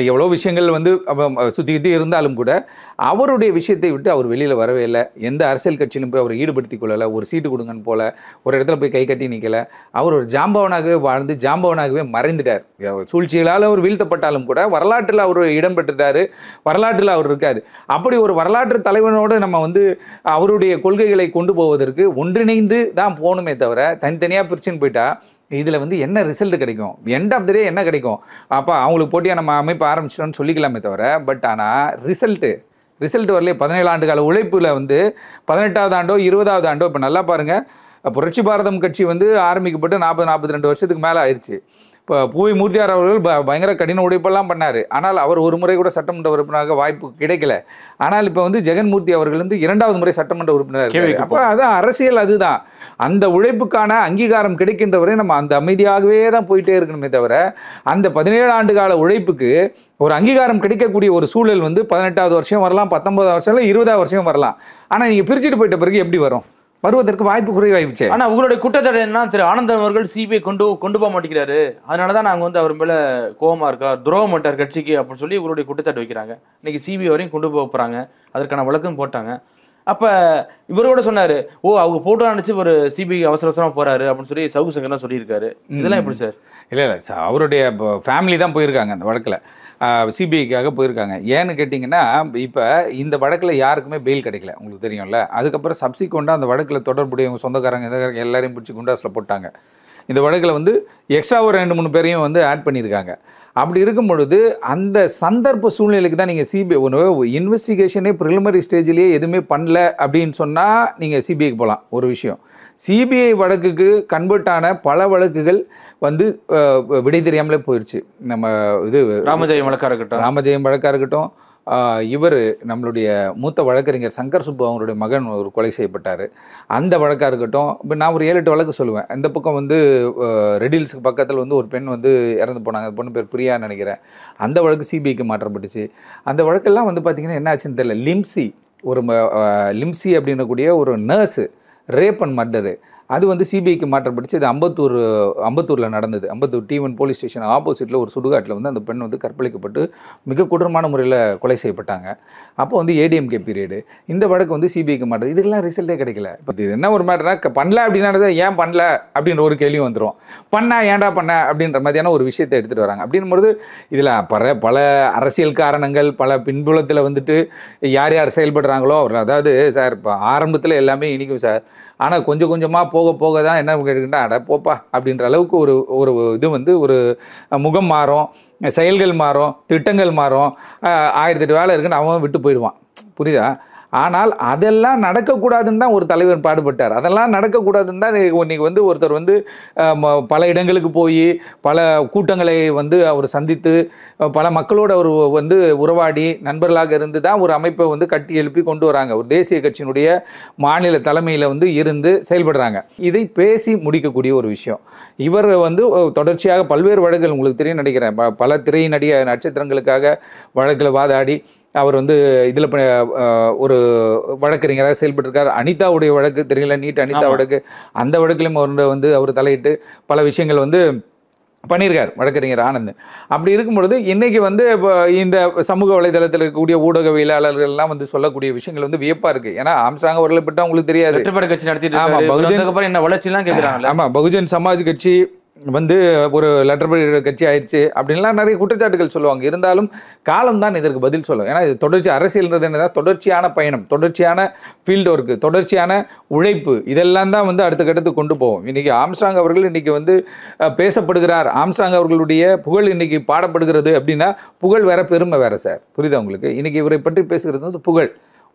எவ்வளோ விஷயங்கள் வந்து சுற்றி இருந்தாலும் கூட அவருடைய விஷயத்தை விட்டு அவர் வெளியில் வரவே இல்லை. எந்த அரசியல் கட்சியிலும் போய் அவரை ஈடுபடுத்தி கொள்ளலை, ஒரு சீட்டு கொடுங்கன்னு போல, ஒரு இடத்துல போய் கை கட்டி நிற்கலை. அவர் ஒரு ஜாம்பவனாகவே வாழ்ந்து ஜாம்பவனாகவே மறைந்துட்டார். சூழ்ச்சிகளால் அவர் வீழ்த்தப்பட்டாலும் கூட வரலாற்றில் அவர் இடம் பெற்றுட்டார், வரலாற்றில் அவர் இருக்கார். அப்படி ஒரு வரலாற்று தலைவனோடு நம்ம வந்து அவருடைய கொள்கைகளை கொண்டு போவதற்கு ஒன்றிணைந்து தான் போகணுமே தவிர தனித்தனியாக பிரிச்சுன்னு போயிட்டா இதில் வந்து என்ன ரிசல்ட் கிடைக்கும், எண்ட் ஆஃப் த டே என்ன கிடைக்கும்? அப்போ அவங்களுக்கு போட்டியாக நம்ம அமைப்பு ஆரம்பிச்சிட்டோம்னு சொல்லிக்கலாமே தவிர, பட் ஆனால் ரிசல்ட் வரலையே. 17 ஆண்டு கால உழைப்பில் வந்து 18வது ஆண்டோ 20வது ஆண்டோ, இப்போ நல்லா பாருங்கள், புரட்சி பாரதம் கட்சி வந்து ஆரம்பிக்கப்பட்டு 40-42 வருஷத்துக்கு மேலே ஆயிடுச்சு. இப்போ பூவி மூர்த்தியார் அவர்கள் பயங்கர கடின உழைப்பெல்லாம் பண்ணார். ஆனால் அவர் ஒரு முறை கூட சட்டமன்ற உறுப்பினராக வாய்ப்பு கிடைக்கல. ஆனால் இப்போ வந்து ஜெகன்மூர்த்தி அவர்கள் வந்து 2வது முறை சட்டமன்ற உறுப்பினர். அப்போ அதான் அரசியல், அதுதான். அந்த உழைப்புக்கான அங்கீகாரம் கிடைக்கின்ற வரை நம்ம அந்த அமைதியாகவே தான் போயிட்டே இருக்கணுமே தவிர, அந்த 17 ஆண்டு கால உழைப்புக்கு ஒரு அங்கீகாரம் கிடைக்கக்கூடிய ஒரு சூழல் வந்து 18வது வருஷம் வரலாம், 19வது வருஷம் இல்லை, 20வது வருஷம் வரலாம். ஆனால் நீங்கள் பிரிச்சுட்டு போயிட்ட பிறகு எப்படி வரும்? வருவதற்கு வாய்ப்பு குறைவாயிடுச்சு. ஆனால் உங்களுடைய குற்றச்சாட்டு என்ன, திரு ஆனந்தன் அவர்கள் சிபிஐ கொண்டு போக மாட்டேங்கிறாரு, அதனால தான் நாங்கள் வந்து அவர் மேலே கோபமாக இருக்கா, துரோகம் பண்ணிட்டார் கட்சிக்கு அப்படின்னு சொல்லி உங்களுடைய குற்றச்சாட்டு வைக்கிறாங்க. இன்னைக்கு சிபிஐ வரையும் கொண்டு போக போகிறாங்க, அதற்கான வழக்கம் போட்டாங்க. அப்போ இவரோட சொன்னார், அவங்க போட்டோ நினச்சி ஒரு சிபிஐ அவசரமாக போகிறாரு அப்படின்னு சொல்லி சவுக்கு சங்கர்லாம் சொல்லியிருக்காரு. இதெல்லாம் எப்படி சார்? இல்லை அவருடைய ஃபேமிலி தான் போயிருக்காங்க அந்த வழக்கில், சிபிஐக்காக போயிருக்காங்க. ஏன்னு கேட்டிங்கன்னா, இப்போ இந்த வழக்கில் யாருக்குமே பெயில் கிடைக்கல, உங்களுக்கு தெரியும்ல. அதுக்கப்புறம் சப்சிக்வெண்ட்டாக அந்த வழக்கில் தொடர்புடைய சொந்தக்காரங்க எல்லாரையும் பிடிச்சி குண்டாஸில் போட்டாங்க. இந்த வழக்கில் வந்து எக்ஸ்ட்ரா ஒரு 2-3 பேரையும் வந்து ஆட் பண்ணியிருக்காங்க. அப்படி இருக்கும் பொழுது அந்த சந்தர்ப்ப சூழ்நிலைக்கு தான் நீங்கள் சிபிஐ ஒரு இன்வெஸ்டிகேஷனே ப்ரிலிமினரி ஸ்டேஜ்லேயே எதுவுமே பண்ணல அப்படின்னு சொன்னால் நீங்கள் சிபிஐக்கு போகலாம். ஒரு விஷயம், சிபிஐ வழக்குக்கு கன்வெர்ட் ஆன பல வழக்குகள் வந்து விடை தெரியாமலே போயிடுச்சு. நம்ம இது ராமஜெயம் வழக்காக இருக்கட்டும், இவர் நம்மளுடைய மூத்த வழக்கறிஞர் சங்கர் சுப்பு அவங்களுடைய மகன் ஒரு கொலை செய்யப்பட்டார், அந்த வழக்காக இருக்கட்டும். இப்போ நான் ஒரு 7-8 வழக்கு சொல்லுவேன். இந்த பக்கம் வந்து ரெடில்ஸுக்கு பக்கத்தில் வந்து ஒரு பெண் வந்து இறந்து போனாங்க, அந்த பொண்ணு பேர் பிரியான்னு நினைக்கிறேன். அந்த வழக்கு சிபிஐக்கு மாற்றப்பட்டுச்சு. அந்த வழக்கெல்லாம் வந்து பார்த்திங்கன்னா என்ன ஆச்சுன்னு தெரியல. லிம்சி அப்படின்னக்கூடிய ஒரு நர்ஸு ரேப் அண்ட் மர்டரு, அது வந்து சிபிஐக்கு மாற்றப்பட்டுச்சு. இது அம்பத்தூரில் நடந்தது. அம்பத்தூர் T1 போலீஸ் ஸ்டேஷன் ஆப்போசிட்டில் ஒரு சுடுகாட்டில் வந்து அந்த பெண் வந்து கற்பழிக்கப்பட்டு மிக கொடூரமான முறையில் கொலை செய்யப்பட்டாங்க. அப்போ வந்து ஏடிஎம்கே பீரியடு. இந்த வழக்கு வந்து சிபிஐக்கு மாற்றது. இதுக்கெல்லாம் ரிசல்ட்டே கிடைக்கல. இப்போ இது என்ன ஒரு மேட்டர்னா, பண்ணல அப்படின்னா ஏன் பண்ணல அப்படின்ற ஒரு கேள்வி வந்துடும். பண்ணா ஏன்டா பண்ண அப்படின்ற மாதிரியான ஒரு விஷயத்தை எடுத்துகிட்டு வராங்க. அப்படின்பொழுது இதில் பல அரசியல் காரணங்கள், பல பின்புலத்தில் வந்துட்டு யார் யார் செயல்படுறாங்களோ அவர், அதாவது சார் இப்போ ஆரம்பத்தில் எல்லாமே இனிக்கும் சார், ஆனால் கொஞ்சம் கொஞ்சமாக போக போக தான் என்ன கேட்டுக்கிட்டா அட போப்பா அப்படின்ற அளவுக்கு ஒரு ஒரு இது வந்து ஒரு முகம் மாறும், செயல்கள் மாறும், திட்டங்கள் மாறும். 1008 வேலை இருக்குன்னு அவன் விட்டு போயிடுவான். புரியுதா? ஆனால் அதெல்லாம் நடக்கக்கூடாதுன்னு தான் ஒரு தலைவர் பாடுபட்டார். அதெல்லாம் நடக்கக்கூடாதுன்னு தான் இன்னைக்கு வந்து ஒருத்தர் வந்து பல இடங்களுக்கு போய் பல கூட்டங்களை வந்து அவர் சந்தித்து பல மக்களோடு அவர் வந்து உறவாடி நண்பர்களாக இருந்து தான் ஒரு அமைப்பை வந்து கட்டி எழுப்பி கொண்டு வராங்க. ஒரு தேசிய கட்சியினுடைய மாநில தலைமையில் வந்து இருந்து செயல்படுறாங்க. இதை பேசி முடிக்கக்கூடிய ஒரு விஷயம். இவர் வந்து தொடர்ச்சியாக பல்வேறு வழக்குகள் உங்களுக்கு தெரியும் நினைக்கிறேன். பல திரை நட்சத்திரங்களுக்காக வழக்கில் வாதாடி அவர் வந்து இதில் ஒரு வழக்கறிஞராக செயல்பட்டிருக்கார். அனிதாவுடைய வழக்கு தெரியல, நீட் அனிதா வழக்கு, அந்த வழக்கிலும் அவர் வந்து அவர் தலையிட்டு பல விஷயங்கள் வந்து பண்ணியிருக்கார் வழக்கறிஞர் ஆனந்த். அப்படி இருக்கும் பொழுது இன்னைக்கு வந்து இப்போ இந்த சமூக வலைதளத்தில் இருக்கக்கூடிய ஊடகவியலாளர்கள்லாம் வந்து சொல்லக்கூடிய விஷயங்கள் வந்து வியப்பாக இருக்குது. ஏன்னா ஆம்ஸ்ட்ராங் அவர்களை பற்றி உங்களுக்கு தெரியாது. கட்சி நடத்திட்டு என்ன வளர்ச்சிலாம் கேட்குறாங்க. ஆமாம், பகுஜன் சமாஜ் கட்சி வந்து ஒரு லெட்டர் கட்சி ஆயிடுச்சு அப்படின்லாம் நிறைய குற்றச்சாட்டுகள் சொல்லுவாங்க. இருந்தாலும் காலம்தான் இதற்கு பதில் சொல்லும். ஏன்னா இது தொடர்ச்சி அரசியல்ன்றது என்னதான் தொடர்ச்சியான பயணம், தொடர்ச்சியான ஃபீல்டு ஒர்க்கு, தொடர்ச்சியான உழைப்பு, இதெல்லாம் தான் வந்து அடுத்த கட்டத்துக்கு கொண்டு போவோம். இன்றைக்கி ஆம்ஸ்ட்ராங் அவர்கள் இன்றைக்கி வந்து பேசப்படுகிறார், ஆம்ஸ்ட்ராங் அவர்களுடைய புகழ் இன்றைக்கி பாடப்படுகிறது அப்படின்னா புகழ் வேற, பெருமை வேற சார். புரியுதா உங்களுக்கு? இன்றைக்கி இவரை பற்றி பேசுகிறது வந்து புகழ்.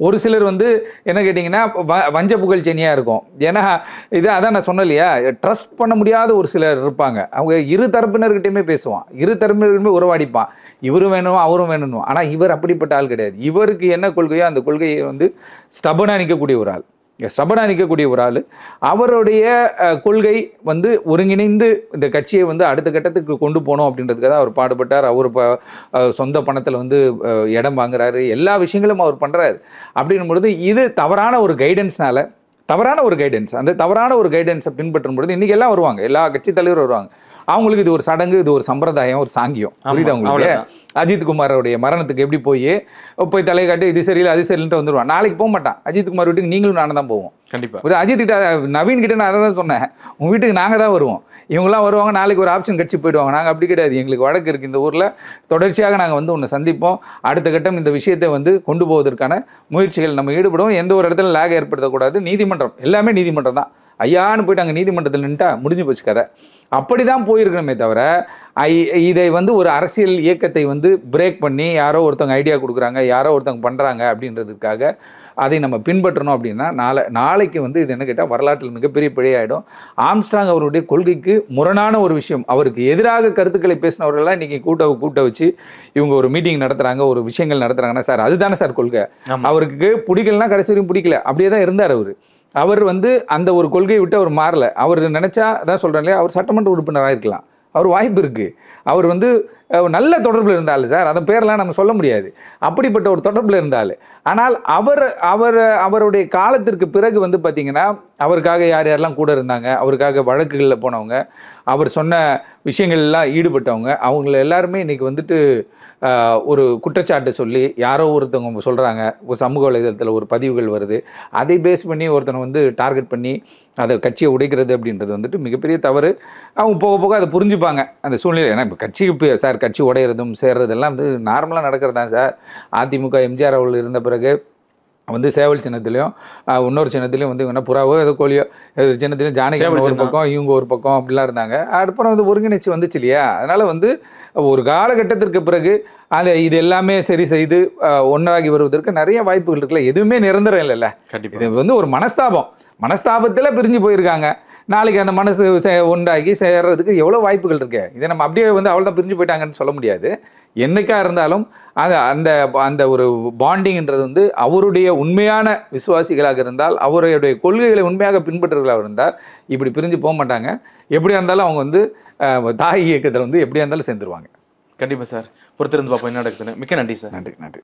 ஒரு சிலர் வந்து என்ன கேட்டிங்கன்னா வஞ்ச புகழ் சென்னியாக இருக்கும். ஏன்னா இது அதான் நான் சொன்னேன் இல்லையா, ட்ரஸ்ட் பண்ண முடியாத ஒரு சிலர் இருப்பாங்க. அவங்க இரு தரப்பினர்கிட்டையுமே பேசுவான், இரு தரப்பினருமே உறவாடிப்பான், இவரும் வேணும் அவரும் வேணும். ஆனால் இவர் அப்படிப்பட்ட ஆள் கிடையாது. இவருக்கு என்ன கொள்கையோ அந்த கொள்கையை வந்து ஸ்டபனாக நிற்கக்கூடிய ஒரு ஆள், ஸ்டபனாக நிற்கக்கூடிய ஒரு ஆள். அவருடைய கொள்கை வந்து ஒருங்கிணைந்து இந்த கட்சியை வந்து அடுத்த கட்டத்துக்கு கொண்டு போகணும் அப்படின்றதுக்காக தான் அவர் பாடுபட்டார். அவர் சொந்த பணத்தில் வந்து இடம் வாங்குறாரு, எல்லா விஷயங்களும் அவர் பண்ணுறாரு. அப்படின்னும் பொழுது இது தவறான ஒரு கைடன்ஸ்னால, தவறான ஒரு கைடன்ஸ், அந்த தவறான ஒரு கைடன்ஸை பின்பற்றும் பொழுது இன்றைக்கி எல்லாம் வருவாங்க, எல்லா கட்சி தலைவரும் வருவாங்க. அவங்களுக்கு இது ஒரு சடங்கு, இது ஒரு சம்பிரதாயம், ஒரு சாங்கியம். புரியுது உங்களுக்கு? அஜித் குமாரோடைய மரணத்துக்கு எப்படி போய் தலை காட்டி இது சரியில்லை அது சரியில்லைன்ட்டு வந்துடுவான். நாளைக்கு போக மாட்டான். அஜித் குமார் வீட்டுக்கு நீங்களும் நானும் தான் போவோம். கண்டிப்பாக. ஒரு அஜித் கிட்ட, நவீன் கிட்ட நான் அதை தான் சொன்னேன், உங்கள் வீட்டுக்கு நாங்கள் தான் வருவோம். இவங்களாம் வருவாங்க, நாளைக்கு ஒரு ஆப்ஷன் கட்சி போயிடுவாங்க. நாங்கள் அப்படி கிடையாது. எங்களுக்கு வழக்கு இருக்குது இந்த ஊரில், தொடர்ச்சியாக நாங்கள் வந்து ஒன்று சந்திப்போம். அடுத்த கட்டம் இந்த விஷயத்தை வந்து கொண்டு போவதற்கான முயற்சிகள் நம்ம ஈடுபடுவோம். எந்த ஒரு இடத்துல லேக் ஏற்படுத்தக்கூடாது. நீதிமன்றம் எல்லாமே நீதிமன்றம் தான். ஐயான்னு போயிட்டு அங்கே நீதிமன்றத்தில் நின்றுட்டா முடிஞ்சு போச்சு கதை. அப்படி தான் போயிருக்கணுமே தவிர இதை வந்து ஒரு அரசியல் இயக்கத்தை வந்து பிரேக் பண்ணி யாரோ ஒருத்தவங்க ஐடியா கொடுக்குறாங்க, யாரோ ஒருத்தவங்க பண்ணுறாங்க அப்படின்றதுக்காக அதை நம்ம பின்பற்றணும் அப்படின்னா நாளைக்கு வந்து இது என்ன கேட்டால் வரலாற்றில் மிகப்பெரிய பிழையாயிடும். ஆம்ஸ்ட்ராங் அவருடைய கொள்கைக்கு முரணான ஒரு விஷயம், அவருக்கு எதிராக கருத்துக்களை பேசினவர்கள்லாம் இன்றைக்கி கூட்ட வச்சு இவங்க ஒரு மீட்டிங் நடத்துகிறாங்க, ஒரு விஷயங்கள் நடத்துகிறாங்கன்னா சார் அதுதானே சார் கொள்கை. அவருக்கு பிடிக்கலன்னா கடைசி வரையும் பிடிக்கல, அப்படியே தான் இருந்தார் அவர் வந்து அந்த ஒரு கொள்கையை விட்டு அவர் மாறலை. அவர் நினச்சா அதான் சொல்கிறேன் இல்லையா, அவர் சட்டமன்ற உறுப்பினராக இருக்கலாம், அவர் வாய்ப்பு இருக்குது. அவர் வந்து நல்ல தொடர்பில் இருந்தாலும் சார், அந்த பேரெல்லாம் நம்ம சொல்ல முடியாது, அப்படிப்பட்ட ஒரு தொடர்பில் இருந்தாலும். ஆனால் அவருடைய காலத்திற்கு பிறகு வந்து பார்த்திங்கன்னா அவருக்காக யார் யாரெல்லாம் கூட இருந்தாங்க, அவருக்காக வழக்குகளில் போனவங்க, அவர் சொன்ன விஷயங்கள்லாம் ஈடுபட்டவங்க, அவங்கள எல்லாருமே இன்றைக்கி வந்துட்டு ஒரு குற்றச்சாட்டு சொல்லி யாரோ ஒருத்தவங்க சொல்கிறாங்க, ஒரு சமூக வலைதளத்தில் ஒரு பதிவுகள் வருது, அதை பேஸ் பண்ணி ஒருத்தனை வந்து டார்கெட் பண்ணி அதை கட்சியை உடைக்கிறது அப்படின்றது வந்துட்டு மிகப்பெரிய தவறு. அவங்க போக போக அதை புரிஞ்சுப்பாங்க அந்த சூழ்நிலை. ஏன்னா இப்போ சார் கட்சி உடையிறதும் சேர்றதெல்லாம் வந்து நார்மலாக நடக்கிறது தான் சார். அதிமுக எம்ஜிஆர் அவர்கள் இருந்த பிறகு வந்து சேவல் சின்னத்துலேயும் இன்னொரு சின்னத்துலேயும் வந்து என்ன புறாவோ ஏதோ கோழியோ சின்னத்துலேயும் ஜானகி ஒரு பக்கம் இவங்க ஒரு பக்கம் அப்படிலாம் இருந்தாங்க. அப்புறம் வந்து ஒருங்கிணைச்சு வந்துச்சு இல்லையா. அதனால் வந்து ஒரு காலகட்டத்திற்கு பிறகு இது எல்லாமே சரி செய்து ஒன்றாகி வருவதற்கு நிறைய வாய்ப்புகள் இருக்குல்ல. எதுவுமே நிரந்தரம் இல்லைல்ல. இது வந்து ஒரு மனஸ்தாபத்தில் பிரிஞ்சு போயிருக்காங்க. நாளைக்கு அந்த மனசு ஒன்றாகி சேர்றதுக்கு எவ்வளோ வாய்ப்புகள் இருக்கு. இதை நம்ம அப்படியே வந்து அவ்வளோ தான் பிரிஞ்சு போயிட்டாங்கன்னு சொல்ல முடியாது. என்னைக்கா இருந்தாலும் அந்த அந்த ஒரு பாண்டிங்ன்றது வந்து அவருடைய உண்மையான விசுவாசிகளாக இருந்தால், அவருடைய கொள்கைகளை உண்மையாக பின்பற்றுகளாக இருந்தால் இப்படி பிரிஞ்சு போக மாட்டாங்க. எப்படியா இருந்தாலும் அவங்க வந்து தாய் இயக்கத்தில் வந்து எப்படியா இருந்தாலும் சேர்ந்துருவாங்க. கண்டிப்பாக சார். பொறுத்திருந்து பார்ப்போம் என்ன நடக்குதுன்னு. மிக்க நன்றி சார். நன்றி.